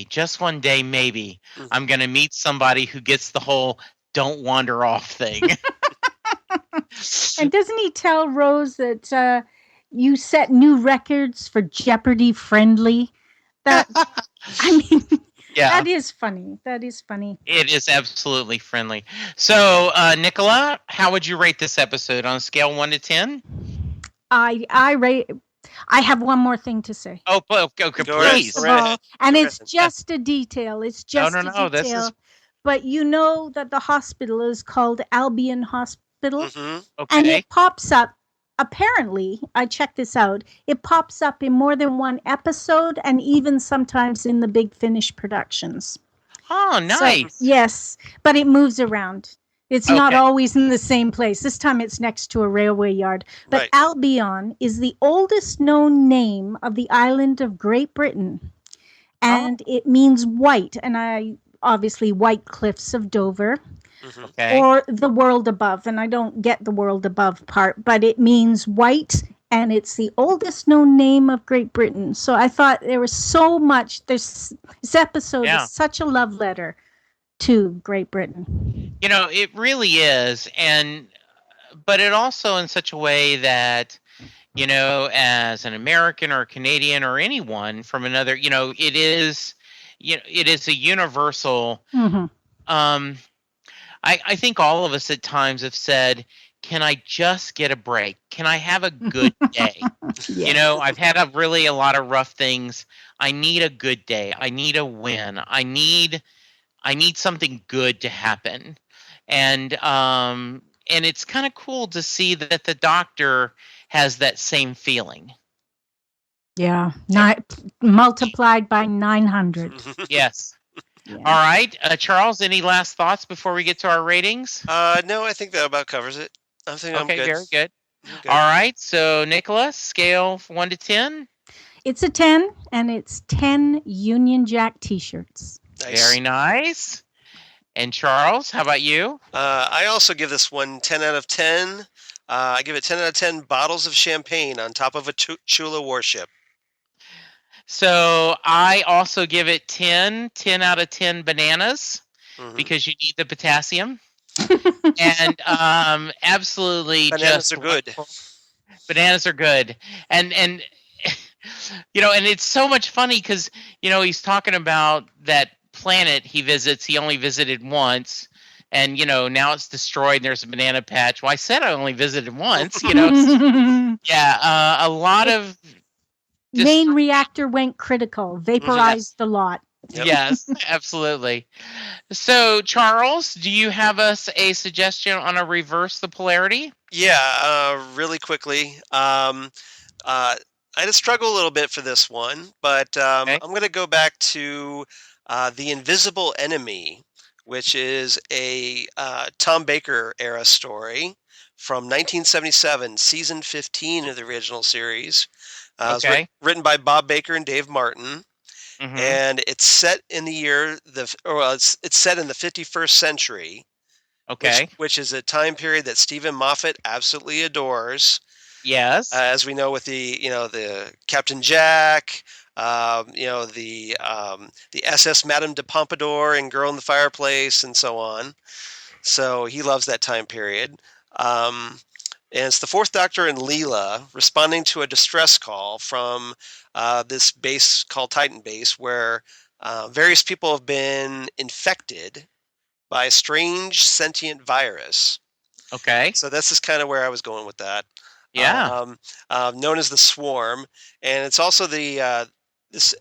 just one day, maybe, I'm going to meet somebody who gets the whole don't wander off thing. And doesn't he tell Rose that you set new records for Jeopardy friendly? That that is funny. That is funny. It is absolutely friendly. So, Nicola, how would you rate this episode on a scale 1 to 10? I have one more thing to say. Oh, okay, please. And it's just a detail. It's just a detail. This is... But you know that the hospital is called Albion Hospital. Mm-hmm. Okay. And it pops up. Apparently, I checked this out, it pops up in more than one episode and even sometimes in the Big Finish productions. Oh, nice. So, yes, but it moves around. It's not always in the same place. This time it's next to a railway yard. But Albion is the oldest known name of the island of Great Britain. And it means white. And obviously White Cliffs of Dover. Okay. Or the world above, and I don't get the world above part, but it means white, and it's the oldest known name of Great Britain. So I thought there was so much. This episode is such a love letter to Great Britain. It really is, but it also in such a way that, as an American or a Canadian or anyone from another, it is a universal. Mm-hmm. I think all of us at times have said, can I just get a break? Can I have a good day? I've had a lot of rough things. I need a good day. I need a win. I need something good to happen. And it's kind of cool to see that the doctor has that same feeling. Yeah. Multiplied by 900. Yes. Yeah. All right. Charles, any last thoughts before we get to our ratings? No, I think that about covers it. I think I'm good. Very good. All right. So, Nicholas, scale 1 to 10? It's a 10, and it's 10 Union Jack t-shirts. Nice. Very nice. And Charles, how about you? I also give this one 10 out of 10. I give it 10 out of 10 bottles of champagne on top of a Chula warship. So I also give it 10 out of 10 bananas because you need the potassium. And absolutely bananas are good. Bananas are good. And and it's so much funny because, he's talking about that planet he visits. He only visited once. And, now it's destroyed and there's a banana patch. Well, I said I only visited once, a lot of... Main reactor went critical, vaporized a lot. Yep. Yes, absolutely. So, Charles, do you have us a suggestion on a reverse the polarity? Yeah, really quickly. I had to struggle a little bit for this one, but I'm going to go back to The Invisible Enemy, which is a Tom Baker era story from 1977, season 15 of the original series. It was written by Bob Baker and Dave Martin. and it's set in the year it's set in the 51st century. Okay. Which is a time period that Stephen Moffat absolutely adores. Yes. As we know with the Captain Jack, the SS Madame de Pompadour and Girl in the Fireplace and so on. So he loves that time period. And it's the Fourth Doctor and Leela responding to a distress call from this base called Titan Base, where various people have been infected by a strange sentient virus. Okay. So this is kind of where I was going with that. Yeah. Known as the Swarm, and it's also this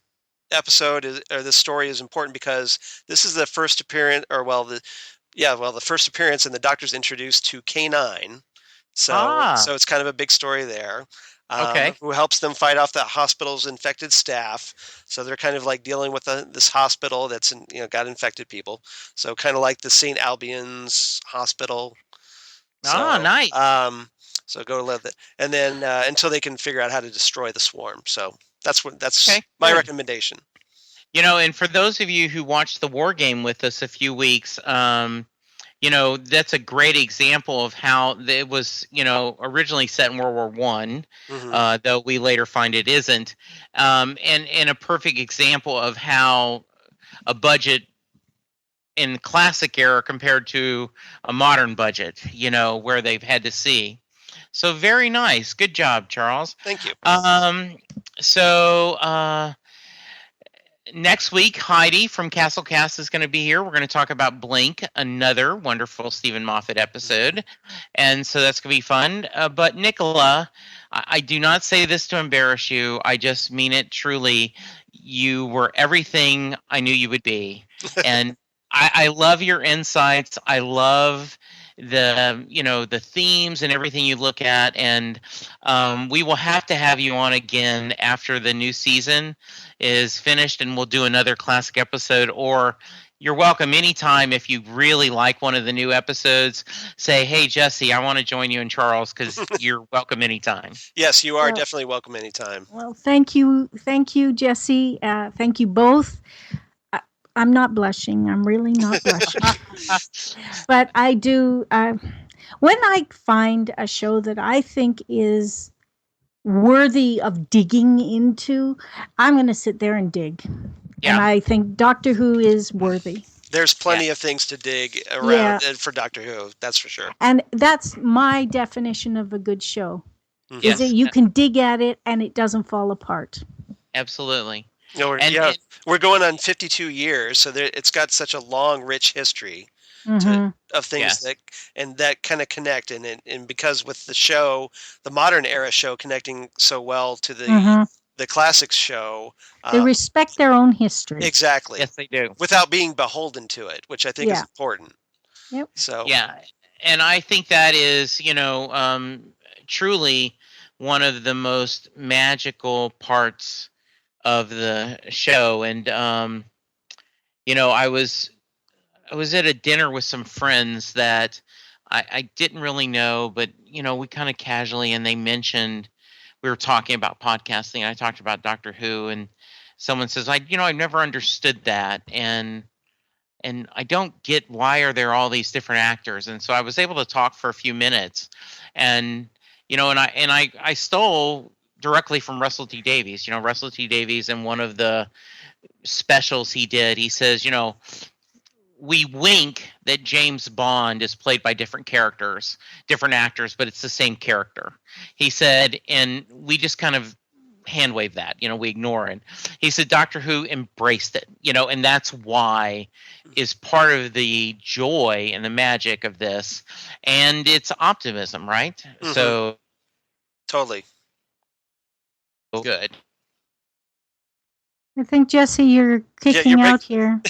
episode this story is important because this is the first appearance, the first appearance, and the Doctor's introduced to K9. So it's kind of a big story there. Okay. Who helps them fight off the hospital's infected staff. So they're kind of like dealing with this hospital that's got infected people. So kind of like the St. Albion's Hospital. Nice. So go live it, and then until they can figure out how to destroy the Swarm. So that's my recommendation. And for those of you who watched the War Game with us a few weeks, that's a great example of how it was, originally set in World War One, though we later find it isn't, and a perfect example of how a budget in classic era compared to a modern budget, where they've had to see. So very nice. Good job, Charles. Thank you. Next week, Heidi from Castle Cast is going to be here. We're going to talk about Blink, another wonderful Stephen Moffat episode. And so that's going to be fun. But Nicola, I do not say this to embarrass you. I just mean it truly. You were everything I knew you would be. And I love your insights. I love the themes and everything you look at, and we will have to have you on again after the new season is finished, and we'll do another classic episode. Or you're welcome anytime. If you really like one of the new episodes, say, hey, Jesse, I want to join you and Charles, because you're welcome anytime. Yes, you are definitely welcome anytime. Well, thank you, Jesse. Thank you both. I'm not blushing. I'm really not blushing. But I do. When I find a show that I think is worthy of digging into, I'm going to sit there and dig. Yeah. And I think Doctor Who is worthy. There's plenty of things to dig around for Doctor Who. That's for sure. And that's my definition of a good show. Mm-hmm. Is that you can dig at it and it doesn't fall apart. Absolutely. We're going on 52 years, so it's got such a long, rich history of things that kind of connect, and because with the show, the modern era show connecting so well to the classics show, they respect their own history. Exactly. Yes, they do. Without being beholden to it, which I think is important. Yep. So and I think that is truly one of the most magical parts of the show. And I was at a dinner with some friends that I didn't really know, but we kind of casually, and they mentioned, we were talking about podcasting, I talked about Doctor Who, and someone says, I never understood that, and I don't get why are there all these different actors. And so I was able to talk for a few minutes, and I stole directly from Russell T Davies. Russell T Davies, in one of the specials he did, he says, we wink that James Bond is played by different actors, but it's the same character. He said, and we just kind of hand wave that, we ignore it. He said Doctor Who embraced it, and that's why is part of the joy and the magic of this, and it's optimism, right? Mm-hmm. So totally. Good. I think, Jesse, you're kicking out here.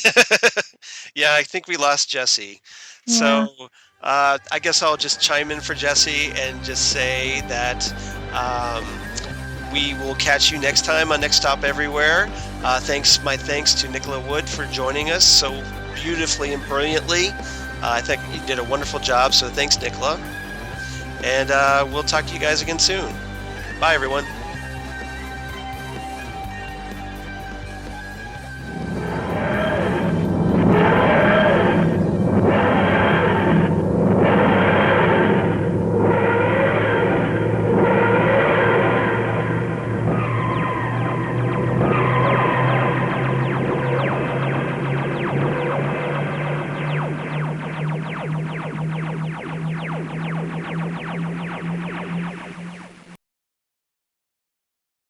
Yeah, I think we lost Jesse. Yeah. So I guess I'll just chime in for Jesse and just say that we will catch you next time on Next Stop Everywhere. My thanks to Nicola Wood for joining us so beautifully and brilliantly. I think you did a wonderful job, so thanks, Nicola. And we'll talk to you guys again soon. Bye, everyone.